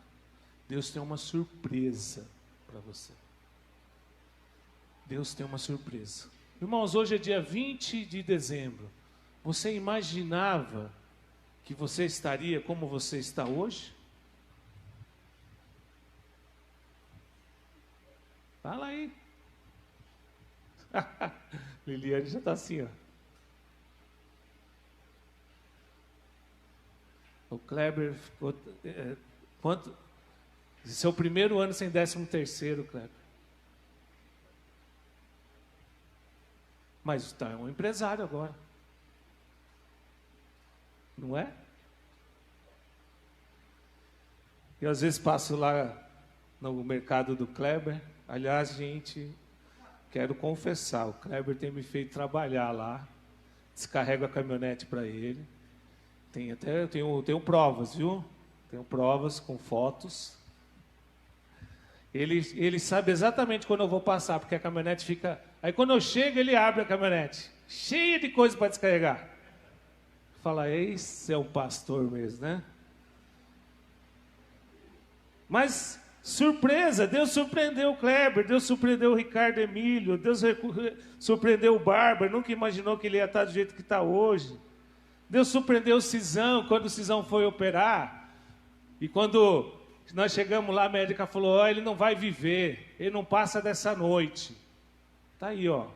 Deus tem uma surpresa para você. Deus tem uma surpresa. Irmãos, hoje é dia 20 de dezembro. Você imaginava que você estaria como você está hoje? Fala aí. Liliane já está assim, ó. O Kleber ficou... seu primeiro ano sem 13º, Kleber. Mas está um empresário agora. Não é? Eu às vezes passo lá no mercado do Kleber. Aliás, gente, quero confessar, o Kleber tem me feito trabalhar lá. Descarrego a caminhonete para ele. Tenho provas, viu? Tenho provas com fotos. Ele sabe exatamente quando eu vou passar, porque a caminhonete fica... Aí quando eu chego, ele abre a caminhonete, cheia de coisa para descarregar. Fala, esse é o pastor mesmo, né? Mas, surpresa, Deus surpreendeu o Kleber, Deus surpreendeu o Ricardo Emílio, Deus surpreendeu o Bárbara, nunca imaginou que ele ia estar do jeito que está hoje. Deus surpreendeu o Cisão, quando o Cisão foi operar. E quando nós chegamos lá, a médica falou, ó, ele não vai viver, ele não passa dessa noite. Está aí, ó.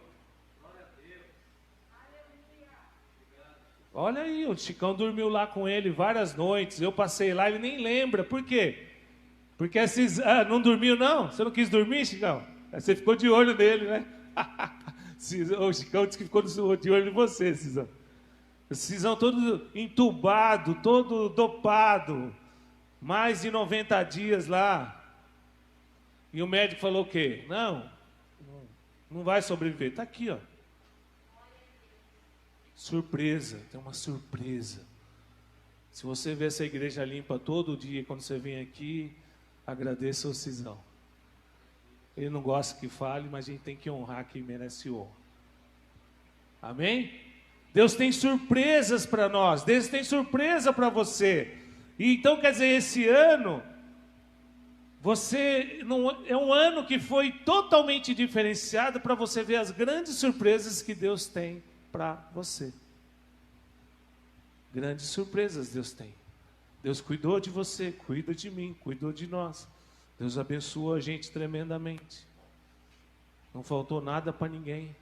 Olha aí, o Chicão dormiu lá com ele várias noites. Eu passei lá, ele nem lembra. Por quê? Porque não dormiu, não? Você não quis dormir, Chicão? Você ficou de olho nele, né? O Chicão disse que ficou de olho em você, Cisão. O Cisão todo entubado, todo dopado. Mais de 90 dias lá. E o médico falou o quê? Não vai sobreviver. Está aqui, ó. Surpresa, tem uma surpresa. Se você vê essa igreja limpa todo dia, quando você vem aqui, agradeça ao Cisão. Ele não gosta que fale, mas a gente tem que honrar quem merece honra. Amém? Deus tem surpresas para nós, Deus tem surpresa para você. E então, quer dizer, esse ano, é um ano que foi totalmente diferenciado para você ver as grandes surpresas que Deus tem para você. Grandes surpresas Deus tem. Deus cuidou de você, cuida de mim, cuidou de nós. Deus abençoou a gente tremendamente. Não faltou nada para ninguém.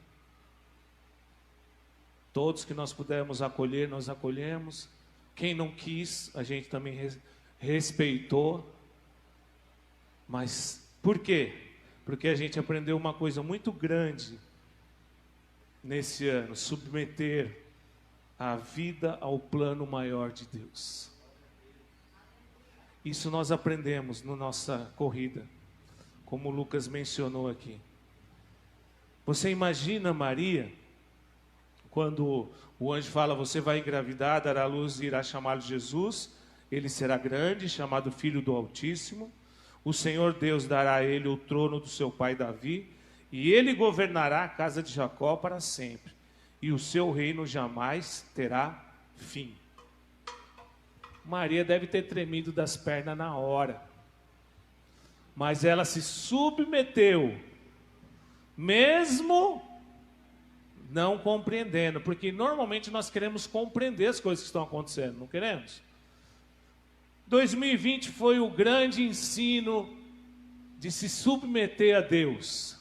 Todos que nós pudemos acolher, nós acolhemos. Quem não quis, a gente também respeitou. Mas por quê? Porque a gente aprendeu uma coisa muito grande nesse ano: submeter a vida ao plano maior de Deus. Isso nós aprendemos na nossa corrida, como o Lucas mencionou aqui. Você imagina Maria, quando o anjo fala, você vai engravidar, dará à luz e irá chamá-lo Jesus, ele será grande, chamado Filho do Altíssimo, o Senhor Deus dará a ele o trono do seu pai Davi, e ele governará a casa de Jacó para sempre, e o seu reino jamais terá fim. Maria deve ter tremido das pernas na hora, mas ela se submeteu, mesmo não compreendendo, porque normalmente nós queremos compreender as coisas que estão acontecendo, não queremos? 2020 foi o grande ensino de se submeter a Deus.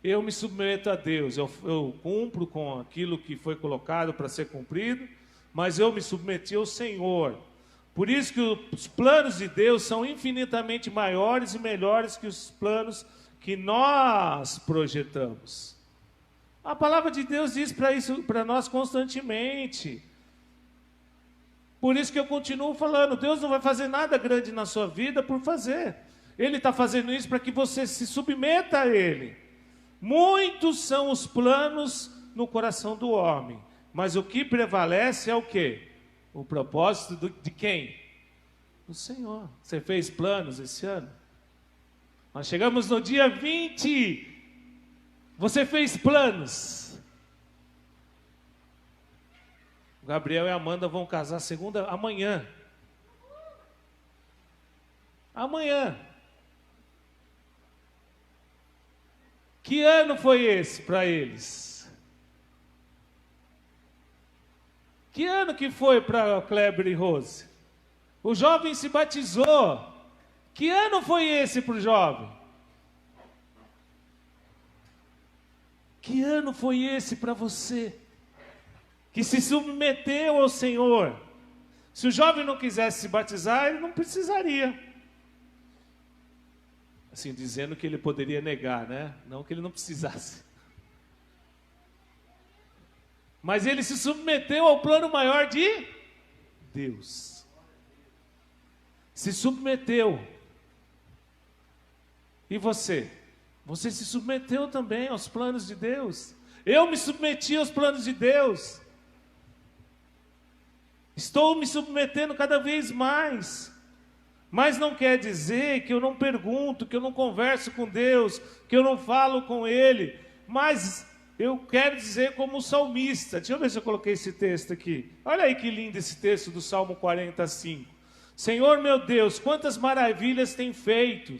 Eu me submeto a Deus, eu cumpro com aquilo que foi colocado para ser cumprido, mas eu me submeti ao Senhor. Por isso que os planos de Deus são infinitamente maiores e melhores que os planos que nós projetamos. A palavra de Deus diz para nós constantemente. Por isso que eu continuo falando, Deus não vai fazer nada grande na sua vida por fazer. Ele está fazendo isso para que você se submeta a Ele. Muitos são os planos no coração do homem, mas o que prevalece é o quê? O propósito de quem? Do Senhor. Você fez planos esse ano? Nós chegamos no dia 20. Você fez planos? O Gabriel e a Amanda vão casar amanhã. Amanhã. Que ano foi esse para eles? Que ano que foi para Kleber e Rose? O jovem se batizou. Que ano foi esse para o jovem? Que ano foi esse para você? Que se submeteu ao Senhor. Se o jovem não quisesse se batizar, ele não precisaria. Assim, dizendo que ele poderia negar, né? Não que ele não precisasse. Mas ele se submeteu ao plano maior de Deus. Se submeteu. E você? Você se submeteu também aos planos de Deus. Eu me submeti aos planos de Deus. Estou me submetendo cada vez mais. Mas não quer dizer que eu não pergunto, que eu não converso com Deus, que eu não falo com Ele. Mas eu quero dizer como salmista. Deixa eu ver se eu coloquei esse texto aqui. Olha aí que lindo esse texto do Salmo 45. Senhor meu Deus, quantas maravilhas tem feito.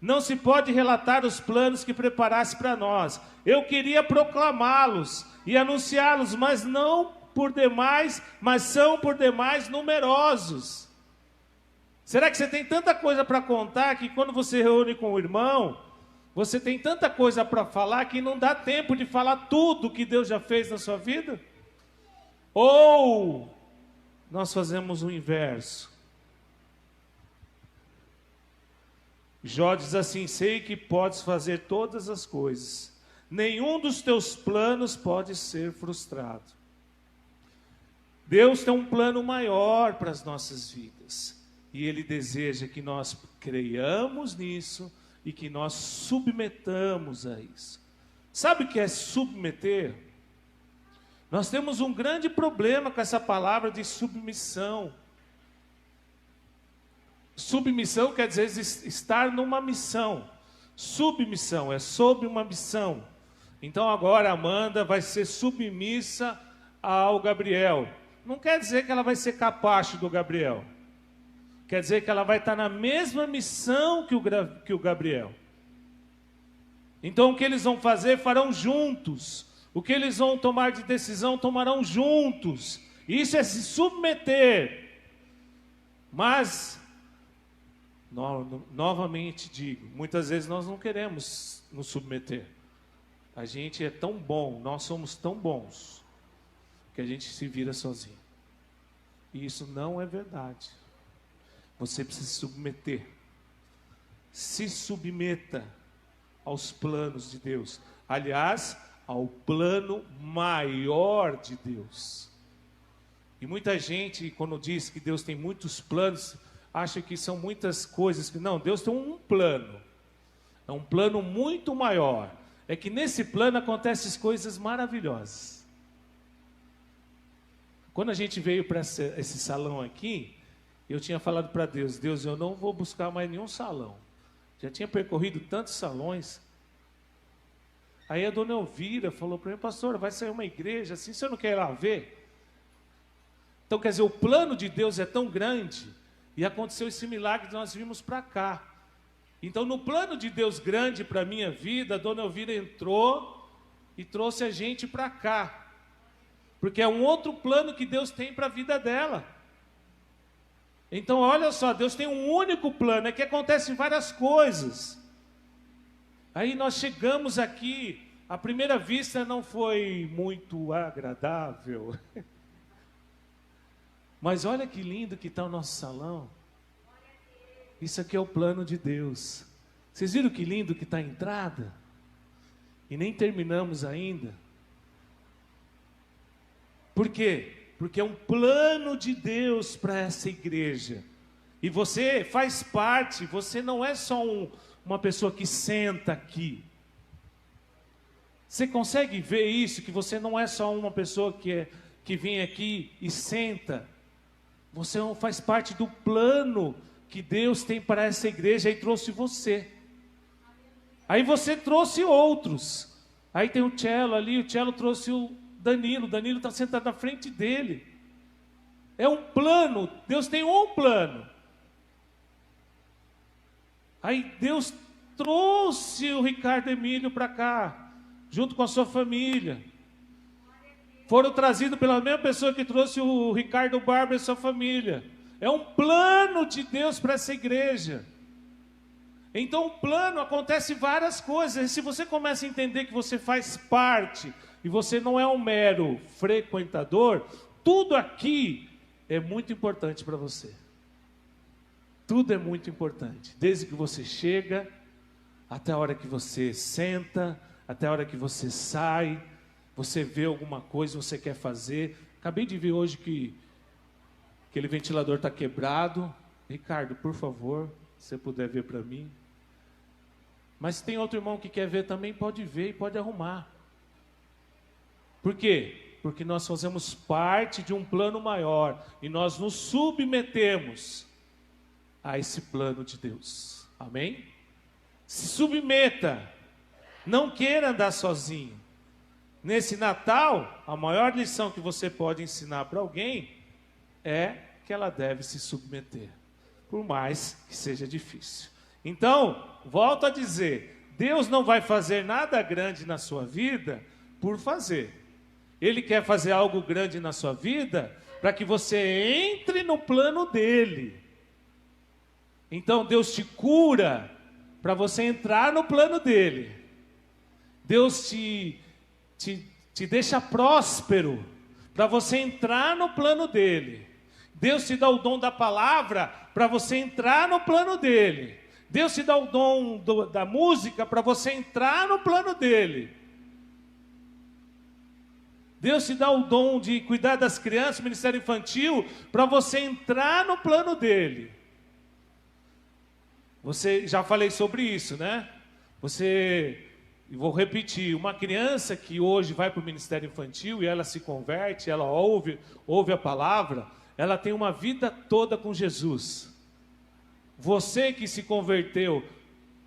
Não se pode relatar os planos que preparasse para nós. Eu queria proclamá-los e anunciá-los, mas não por demais, mas são por demais numerosos. Será que você tem tanta coisa para contar que quando você reúne com o irmão, você tem tanta coisa para falar que não dá tempo de falar tudo que Deus já fez na sua vida? Ou nós fazemos o inverso? Jó diz assim: sei que podes fazer todas as coisas, nenhum dos teus planos pode ser frustrado. Deus tem um plano maior para as nossas vidas. E Ele deseja que nós creiamos nisso e que nós submetamos a isso. Sabe o que é submeter? Nós temos um grande problema com essa palavra de submissão. Submissão quer dizer estar numa missão. Submissão é sob uma missão. Então agora a Amanda vai ser submissa ao Gabriel. Não quer dizer que ela vai ser capacho do Gabriel. Quer dizer que ela vai estar na mesma missão que o Gabriel. Então o que eles vão fazer, farão juntos. O que eles vão tomar de decisão, tomarão juntos. Isso é se submeter. Mas, novamente digo, muitas vezes nós não queremos nos submeter. A gente é tão bom, nós somos tão bons, que a gente se vira sozinho. E isso não é verdade. Você precisa se submeter. Se submeta aos planos de Deus. Aliás, ao plano maior de Deus. E muita gente, quando diz que Deus tem muitos planos, acha que são muitas coisas. Não, Deus tem um plano. É um plano muito maior. É que nesse plano acontecem coisas maravilhosas. Quando a gente veio para esse salão aqui, eu tinha falado para Deus: Deus, eu não vou buscar mais nenhum salão. Já tinha percorrido tantos salões. Aí a dona Elvira falou para mim: pastor, vai sair uma igreja assim, você não quer ir lá ver? Então quer dizer, o plano de Deus é tão grande, e aconteceu esse milagre de nós vimos para cá. Então no plano de Deus grande para a minha vida, a dona Elvira entrou e trouxe a gente para cá. Porque é um outro plano que Deus tem para a vida dela. Então olha só, Deus tem um único plano, é que acontecem várias coisas. Aí nós chegamos aqui, à primeira vista não foi muito agradável. Mas olha que lindo que está o nosso salão. Isso aqui é o plano de Deus. Vocês viram que lindo que está a entrada? E nem terminamos ainda. Por quê? Porque é um plano de Deus para essa igreja. E você faz parte, você não é só uma pessoa que senta aqui. Você consegue ver isso, que você não é só uma pessoa que vem aqui e senta. Você faz parte do plano que Deus tem para essa igreja e trouxe você. Aí você trouxe outros. Aí tem o Cello ali, o Cello trouxe o Danilo está sentado na frente dele. É um plano, Deus tem um plano. Aí Deus trouxe o Ricardo Emílio para cá, junto com a sua família. Foram trazidos pela mesma pessoa que trouxe o Ricardo Barber e sua família. É um plano de Deus para essa igreja. Então o plano acontece várias coisas. E se você começa a entender que você faz parte, e você não é um mero frequentador, tudo aqui é muito importante para você. Tudo é muito importante, desde que você chega, até a hora que você senta, até a hora que você sai, você vê alguma coisa, você quer fazer. Acabei de ver hoje que aquele ventilador está quebrado. Ricardo, por favor, se você puder ver para mim. Mas se tem outro irmão que quer ver também, pode ver e pode arrumar. Por quê? Porque nós fazemos parte de um plano maior e nós nos submetemos a esse plano de Deus. Amém? Se submeta. Não queira andar sozinho. Nesse Natal, a maior lição que você pode ensinar para alguém é que ela deve se submeter, por mais que seja difícil. Então, volto a dizer, Deus não vai fazer nada grande na sua vida por fazer. Ele quer fazer algo grande na sua vida para que você entre no plano dele. Então Deus te cura para você entrar no plano dele. Deus te deixa próspero para você entrar no plano dele. Deus te dá o dom da palavra para você entrar no plano dele. Deus te dá o dom da música para você entrar no plano dele. Deus te dá o dom de cuidar das crianças, ministério infantil, para você entrar no plano dele. Já falei sobre isso, né? Vou repetir, uma criança que hoje vai para o ministério infantil e ela se converte, ela ouve a palavra, ela tem uma vida toda com Jesus. Você que se converteu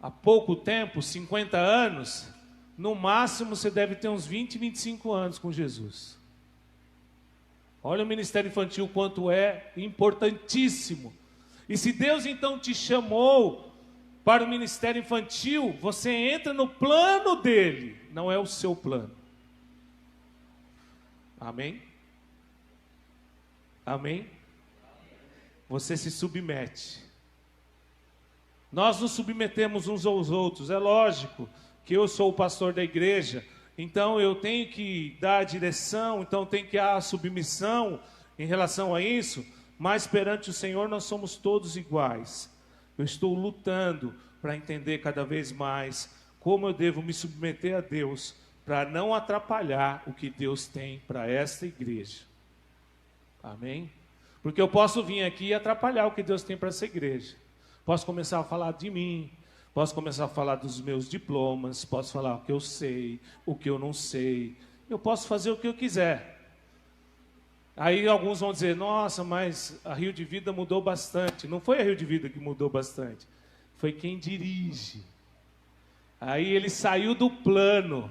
há pouco tempo, 50 anos, no máximo você deve ter uns 20, 25 anos com Jesus. Olha o ministério infantil quanto é importantíssimo. E se Deus então te chamou para o ministério infantil, você entra no plano dele, não é o seu plano. Amém? Amém? Você se submete. Nós nos submetemos uns aos outros, é lógico que eu sou o pastor da igreja, então eu tenho que dar a direção, então tenho que dar a submissão em relação a isso, mas perante o Senhor nós somos todos iguais. Eu estou lutando para entender cada vez mais como eu devo me submeter a Deus, para não atrapalhar o que Deus tem para esta igreja. Amém? Porque eu posso vir aqui e atrapalhar o que Deus tem para essa igreja. Posso começar a falar de mim, posso começar a falar dos meus diplomas, posso falar o que eu sei, o que eu não sei. Eu posso fazer o que eu quiser. Aí alguns vão dizer, nossa, mas a Rio de Vida mudou bastante. Não foi a Rio de Vida que mudou bastante, foi quem dirige. Aí ele saiu do plano.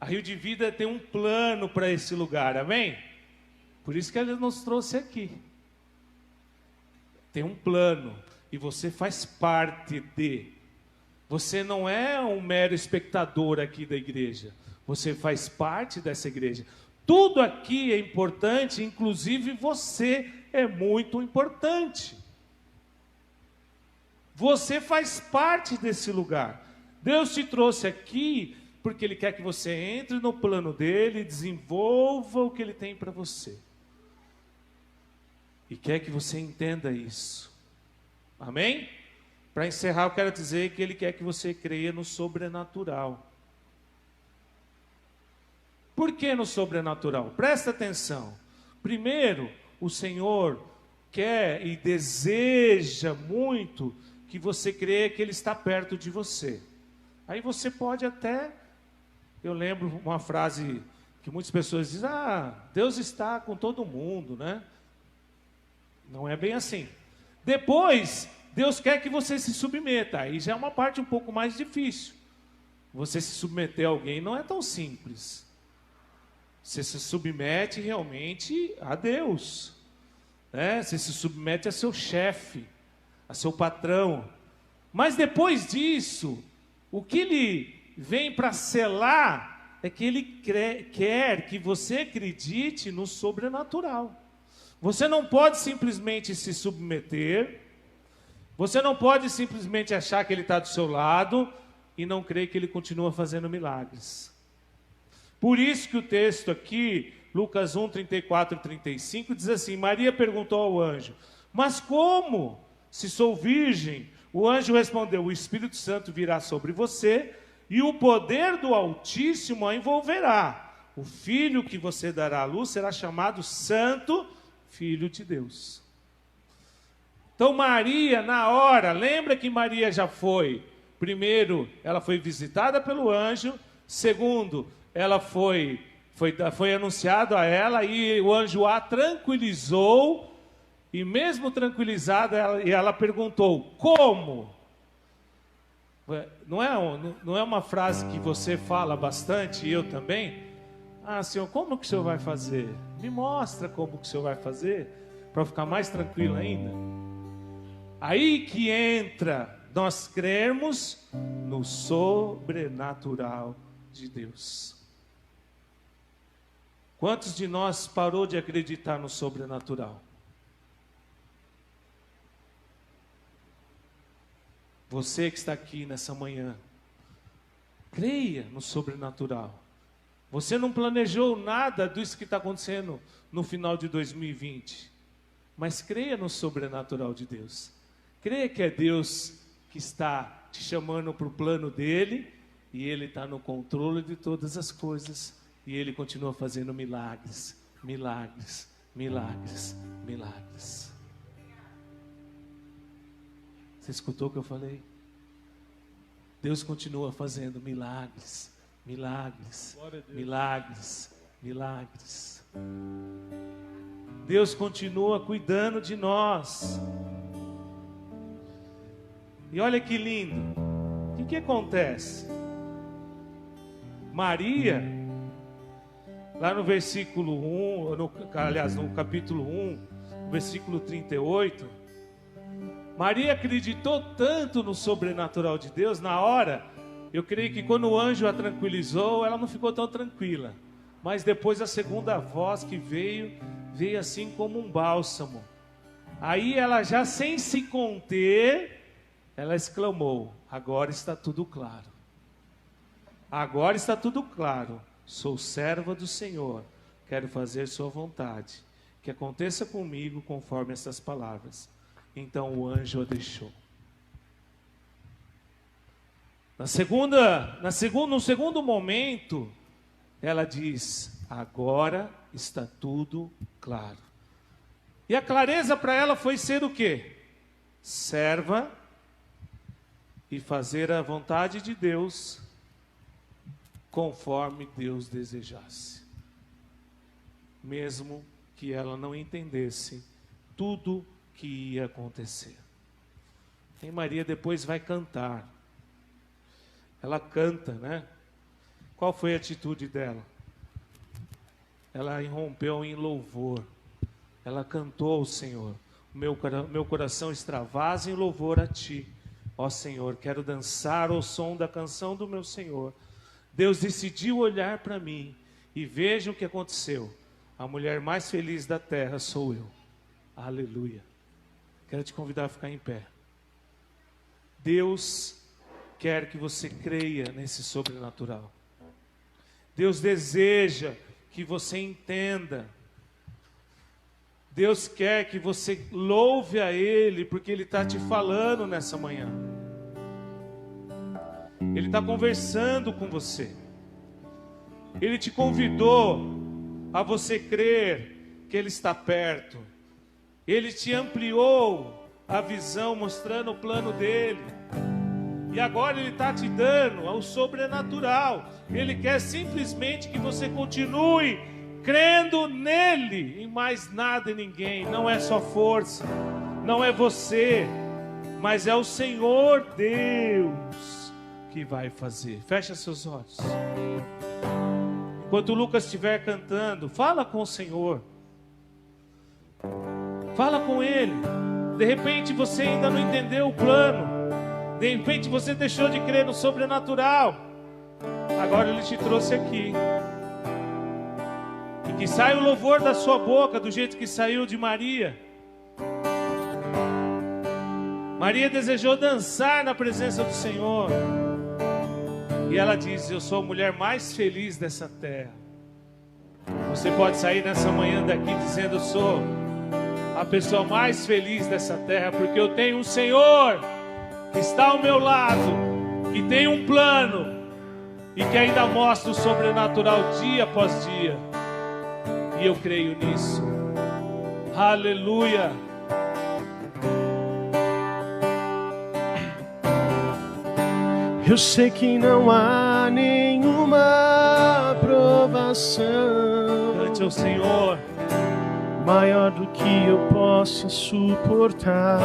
A Rio de Vida tem um plano para esse lugar, amém? Por isso que ele nos trouxe aqui. Tem um plano, e você faz parte de. Você não é um mero espectador aqui da igreja, você faz parte dessa igreja. Tudo aqui é importante, inclusive você é muito importante. Você faz parte desse lugar. Deus te trouxe aqui porque Ele quer que você entre no plano dEle, desenvolva o que Ele tem para você. E quer que você entenda isso. Amém? Para encerrar, eu quero dizer que Ele quer que você creia no sobrenatural. Por que no sobrenatural? Presta atenção. Primeiro, o Senhor quer e deseja muito que você creia que Ele está perto de você. Aí você pode até... Eu lembro uma frase que muitas pessoas dizem, Deus está com todo mundo, né? Não é bem assim. Depois, Deus quer que você se submeta. Aí já é uma parte um pouco mais difícil. Você se submeter a alguém não é tão simples. Você se submete realmente a Deus, né? Você se submete a seu chefe, a seu patrão. Mas depois disso, o que Ele vem para selar é que Ele quer que você acredite no sobrenatural. Você não pode simplesmente se submeter, você não pode simplesmente achar que Ele está do seu lado e não crer que Ele continua fazendo milagres. Por isso que o texto aqui, Lucas 1, 34 e 35, diz assim: Maria perguntou ao anjo, mas como, se sou virgem? O anjo respondeu, o Espírito Santo virá sobre você e o poder do Altíssimo a envolverá. O filho que você dará à luz será chamado Santo Filho de Deus. Então Maria, na hora, lembra que Maria já foi, primeiro, ela foi visitada pelo anjo, segundo, ela foi anunciado a ela e o anjo a tranquilizou, e mesmo tranquilizada, ela perguntou, como? Não é uma frase que você fala bastante, e eu também? Senhor, como que o Senhor vai fazer? Me mostra como que o Senhor vai fazer, para ficar mais tranquilo ainda. Aí que entra nós crermos no sobrenatural de Deus. Quantos de nós parou de acreditar no sobrenatural? Você que está aqui nessa manhã, creia no sobrenatural. Você não planejou nada disso que está acontecendo no final de 2020, mas creia no sobrenatural de Deus. Creia que é Deus que está te chamando para o plano dele, e Ele está no controle de todas as coisas, e Ele continua fazendo milagres, milagres, milagres, milagres. Você escutou o que eu falei? Deus continua fazendo milagres, milagres, milagres, milagres. Deus continua cuidando de nós. E olha que lindo. O que acontece? Maria, lá no versículo 1, no capítulo 1, versículo 38, Maria acreditou tanto no sobrenatural de Deus, na hora, eu creio que quando o anjo a tranquilizou, ela não ficou tão tranquila. Mas depois a segunda voz que veio assim como um bálsamo. Aí ela já sem se conter, ela exclamou, agora está tudo claro. Agora está tudo claro. Sou serva do Senhor, quero fazer sua vontade. Que aconteça comigo conforme essas palavras. Então o anjo a deixou. No segundo momento, ela diz, agora está tudo claro. E a clareza para ela foi ser o quê? Serva e fazer a vontade de Deus conforme Deus desejasse. Mesmo que ela não entendesse tudo que ia acontecer. E Maria depois vai cantar. Ela canta, né? Qual foi a atitude dela? Ela irrompeu em louvor. Ela cantou ao Senhor. Meu coração extravasa em louvor a Ti. Ó Senhor, quero dançar ao som da canção do meu Senhor. Deus decidiu olhar para mim e veja o que aconteceu. A mulher mais feliz da terra sou eu. Aleluia. Quero te convidar a ficar em pé. Deus quer que você creia nesse sobrenatural. Deus deseja que você entenda. Deus quer que você louve a Ele, porque Ele está te falando nessa manhã. Ele está conversando com você. Ele te convidou a você crer que Ele está perto. Ele te ampliou a visão, mostrando o plano dele. E agora Ele está te dando ao sobrenatural. Ele quer simplesmente que você continue crendo nele, em mais nada e ninguém. Não é só força, não é você, mas é o Senhor Deus que vai fazer. Fecha seus olhos. Enquanto o Lucas estiver cantando, fala com o Senhor. Fala com Ele. De repente você ainda não entendeu o plano. De repente você deixou de crer no sobrenatural. Agora Ele te trouxe aqui. E que saia o louvor da sua boca do jeito que saiu de Maria. Maria desejou dançar na presença do Senhor. E ela diz: eu sou a mulher mais feliz dessa terra. Você pode sair nessa manhã daqui dizendo: eu sou a pessoa mais feliz dessa terra, porque eu tenho um Senhor que está ao meu lado, que tem um plano e que ainda mostra o sobrenatural dia após dia. E eu creio nisso. Aleluia. Eu sei que não há nenhuma provação Cante ao Senhor. maior do que eu possa suportar.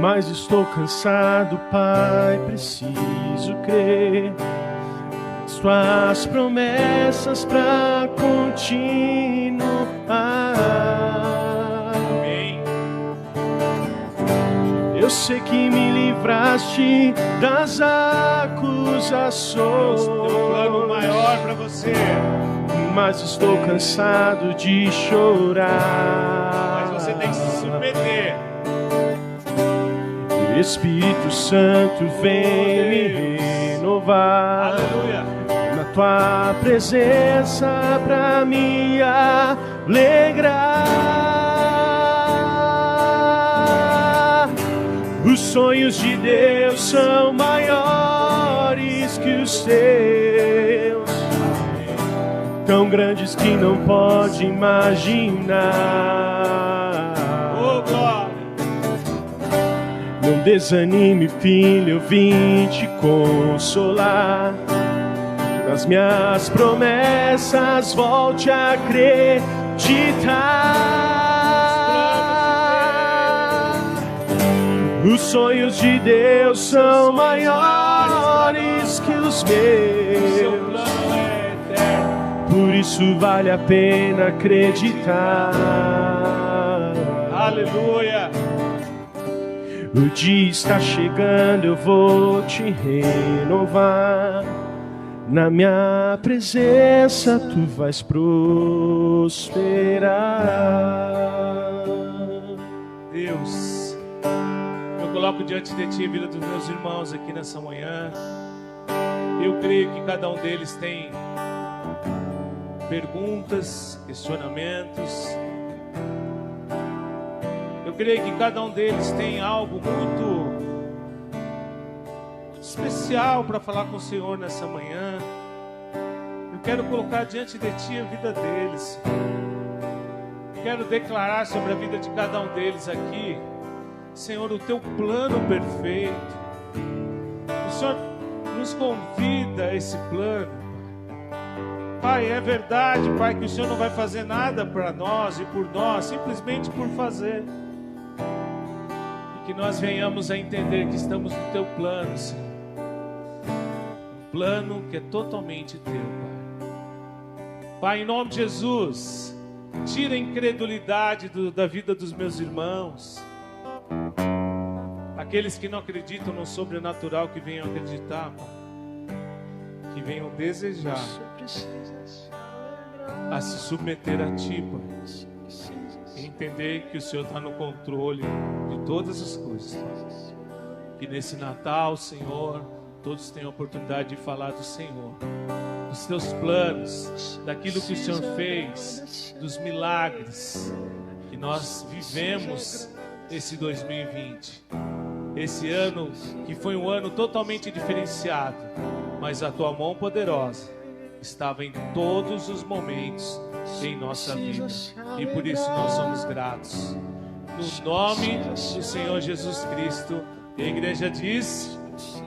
Mas estou cansado, Pai, preciso crer nas Tuas promessas pra continuar. Amém. Eu sei que me livraste das acusações. Deus tem um plano maior para você. Mas estou cansado de chorar. Mas você tem que se submeter. Espírito Santo, vem me renovar. Aleluia. Na Tua presença pra me alegrar. Os sonhos de Deus são maiores que os teus, tão grandes que não pode imaginar. Oh, glória. Não desanime, filho, eu vim te consolar. Nas minhas promessas, volte a acreditar. Os sonhos de Deus são maiores que os Seu meus, plano é eterno. por isso vale a pena acreditar. Aleluia. O dia está chegando, eu vou te renovar. Na minha presença tu vais prosperar. Deus, eu coloco diante de Ti a vida dos meus irmãos aqui nessa manhã. Eu creio que cada um deles tem perguntas, questionamentos. Eu creio que cada um deles tem algo muito especial para falar com o Senhor nessa manhã. Eu quero colocar diante de Ti a vida deles. Quero declarar sobre a vida de cada um deles aqui, Senhor, o Teu plano perfeito. O Senhor nos convida a esse plano. Pai, é verdade, Pai, que o Senhor não vai fazer nada para nós e por nós, simplesmente por fazer. E que nós venhamos a entender que estamos no Teu plano, Senhor. Um plano que é totalmente Teu, Pai. Pai, em nome de Jesus, tira a incredulidade da vida dos meus irmãos. Aqueles que não acreditam no sobrenatural, que venham acreditar, Pai. Que venham desejar a se submeter a Ti, Pai. E entender que o Senhor está no controle de todas as coisas, Pai. Que nesse Natal, Senhor, todos tenham a oportunidade de falar do Senhor, dos Teus planos, daquilo que o Senhor fez, dos milagres que nós vivemos esse 2020. Esse ano que foi um ano totalmente diferenciado, mas a Tua mão poderosa estava em todos os momentos em nossa vida. E por isso nós somos gratos. No nome do Senhor Jesus Cristo. E a igreja diz: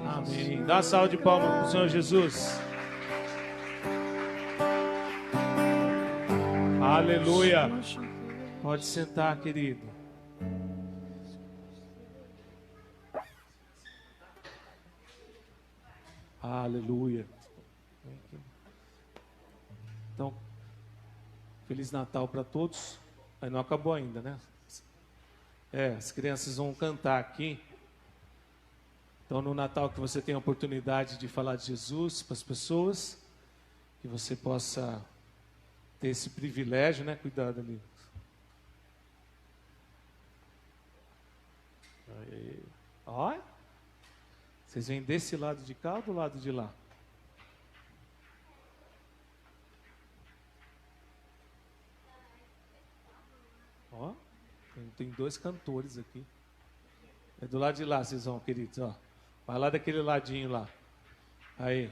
amém. Dá uma salva de palmas para o Senhor Jesus. Aleluia. Pode sentar, querido. Aleluia. Então, Feliz Natal para todos. Aí não acabou ainda, né? As crianças vão cantar aqui. Então, no Natal, que você tenha a oportunidade de falar de Jesus para as pessoas, que você possa ter esse privilégio, né? Cuidado ali. Aí. Ó, vocês vêm desse lado de cá ou do lado de lá? Ó, tem 2 cantores aqui. É do lado de lá, vocês vão, queridos, ó. Vai lá daquele ladinho lá. Aí.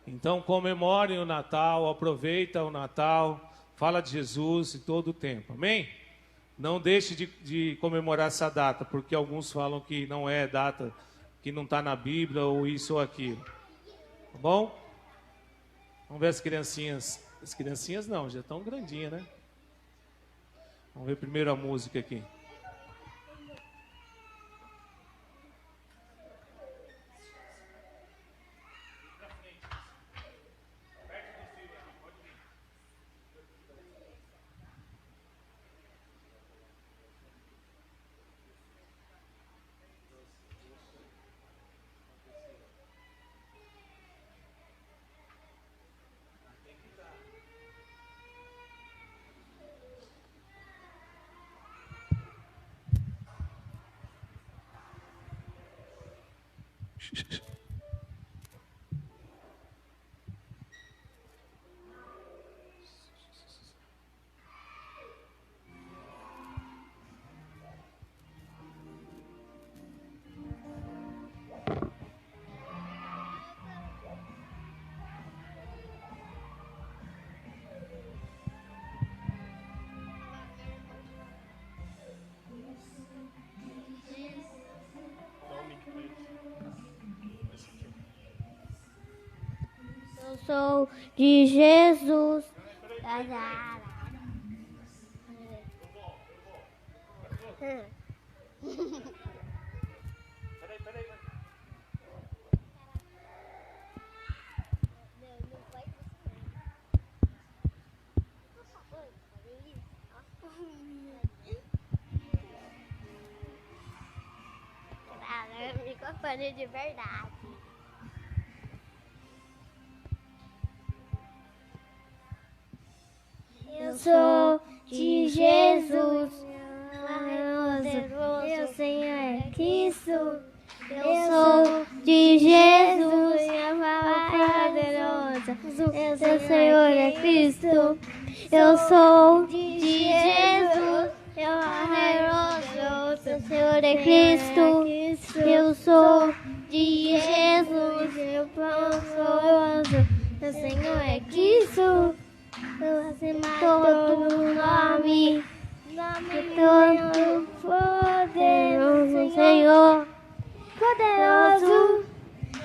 Então comemorem o Natal, aproveita o Natal, fala de Jesus em todo o tempo, amém? Não deixe de comemorar essa data, porque alguns falam que não é data, que não está na Bíblia, ou isso ou aquilo. Tá bom? Vamos ver as criancinhas. As criancinhas não, já estão grandinhas, né? Vamos ver primeiro a música aqui. Eu sou de Jesus. Microfone de verdade. Eu sou de Jesus, meu Senhor é Cristo. Eu sou de Jesus, poderosa, meu Senhor é Cristo. Eu sou de Jesus, meu poderoso, meu Senhor é Cristo. Eu sou de Jesus, meu poderoso, meu Senhor é Cristo. Todo nome, todo poderoso Senhor, poderoso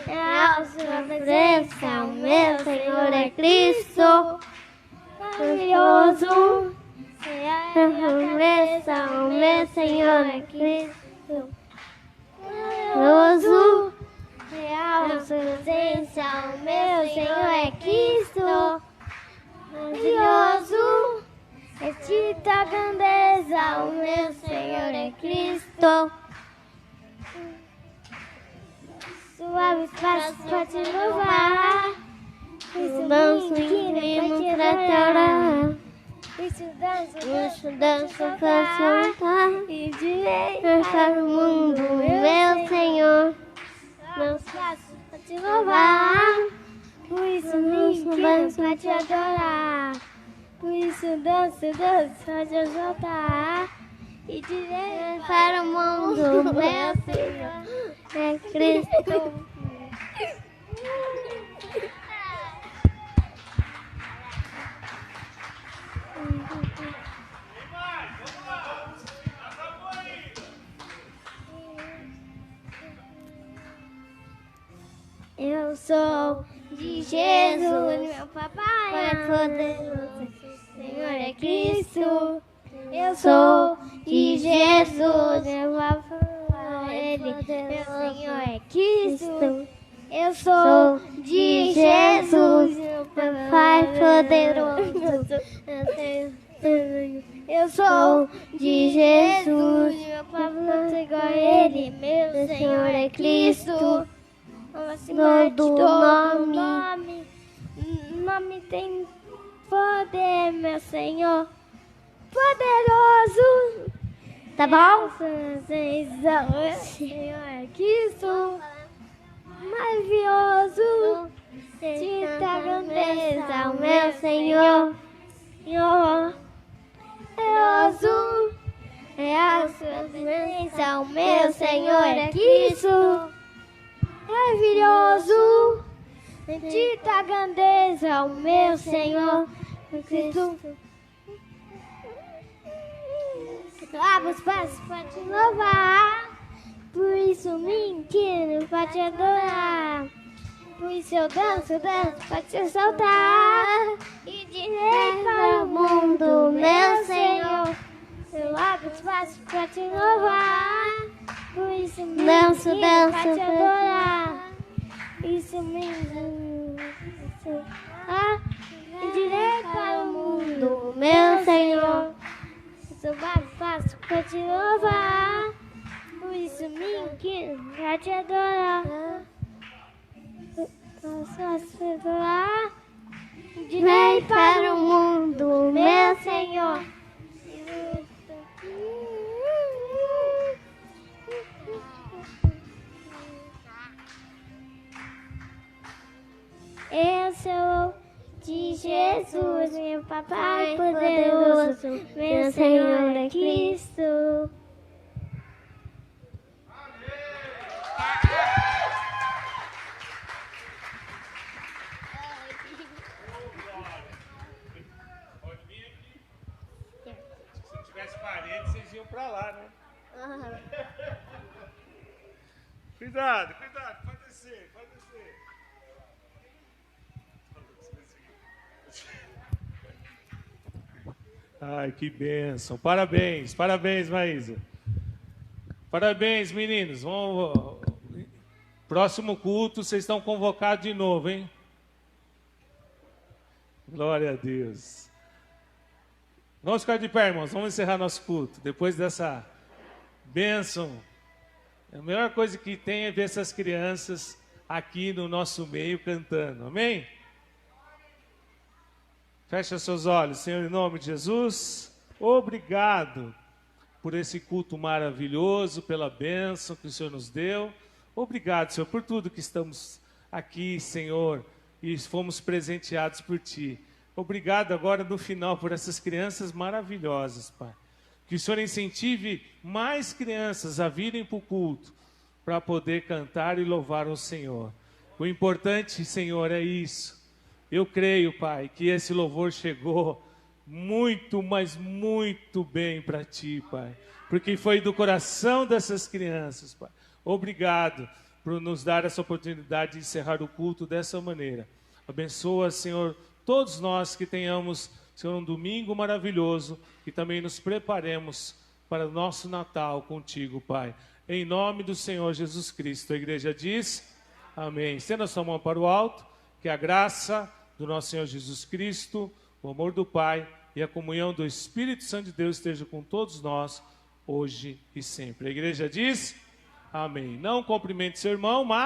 é a sua presença, o meu Senhor é Cristo. Glorioso é a presença, o meu Senhor é Cristo. Glorioso é a sua presença, o meu Senhor é Cristo. Maravilhoso é de tua grandeza, o meu Senhor é Cristo. Suaves passos para te louvar, isso danço incrível para te orar. Isso danço para soltar e direi para o mundo, meu Senhor. Meus passos para te louvar. Por isso danço pra te adorar. Por isso danço pra te exaltar. E direi para o mundo, meu Senhor é Cristo. Eu sou de Jesus, meu papai é poderoso, Senhor é Cristo. Eu sou de Jesus, meu papai é poderoso, meu Senhor é Cristo. Eu sou de Jesus, meu papai é poderoso. Eu sou de Jesus, meu papai é igual a Ele, meu Senhor é Cristo. Acima de todo nome, nome tem poder, meu Senhor, poderoso. Tá bom? Senhor é Cristo, maravilhoso, de grandeza, o meu Senhor, Senhor, poderoso, é a sua presença, o meu Senhor é Cristo. Maravilhoso, bendita grandeza, o meu Senhor Cristo. Lava os passos para te louvar, por isso me inclino para te adorar. Por isso eu danço para te exaltar e direi para o mundo, meu Senhor. Eu lavo os passos para te louvar, por isso me danço para te adorar. Isso me e direi para o mundo, meu Senhor. Eu lavo os passos para te louvar, por isso me inclino para te adorar. Direi para o mundo, meu Senhor. Eu sou de Jesus, meu papai poderoso, meu Senhor é Cristo. Se não tivesse parede, vocês iam pra lá, né? Cuidado, pode descer, Ai, que bênção. Parabéns, Maísa. Parabéns, meninos. Próximo culto, vocês estão convocados de novo, hein? Glória a Deus. Vamos ficar de pé, irmãos. Vamos encerrar nosso culto. Depois dessa bênção. A melhor coisa que tem é ver essas crianças aqui no nosso meio cantando. Amém? Fecha seus olhos, Senhor, em nome de Jesus. Obrigado por esse culto maravilhoso, pela bênção que o Senhor nos deu. Obrigado, Senhor, por tudo que estamos aqui, Senhor, e fomos presenteados por Ti. Obrigado agora no final por essas crianças maravilhosas, Pai. Que o Senhor incentive mais crianças a virem para o culto, para poder cantar e louvar o Senhor. O importante, Senhor, é isso. Eu creio, Pai, que esse louvor chegou muito, mas muito bem para Ti, Pai. Porque foi do coração dessas crianças, Pai. Obrigado por nos dar essa oportunidade de encerrar o culto dessa maneira. Abençoa, Senhor, todos nós que tenhamos, Senhor, um domingo maravilhoso e também nos preparemos para o nosso Natal contigo, Pai. Em nome do Senhor Jesus Cristo. A igreja diz, amém. Estenda a sua mão para o alto, que a graça do nosso Senhor Jesus Cristo, o amor do Pai e a comunhão do Espírito Santo de Deus esteja com todos nós, hoje e sempre. A igreja diz, amém. Não cumprimente seu irmão, mas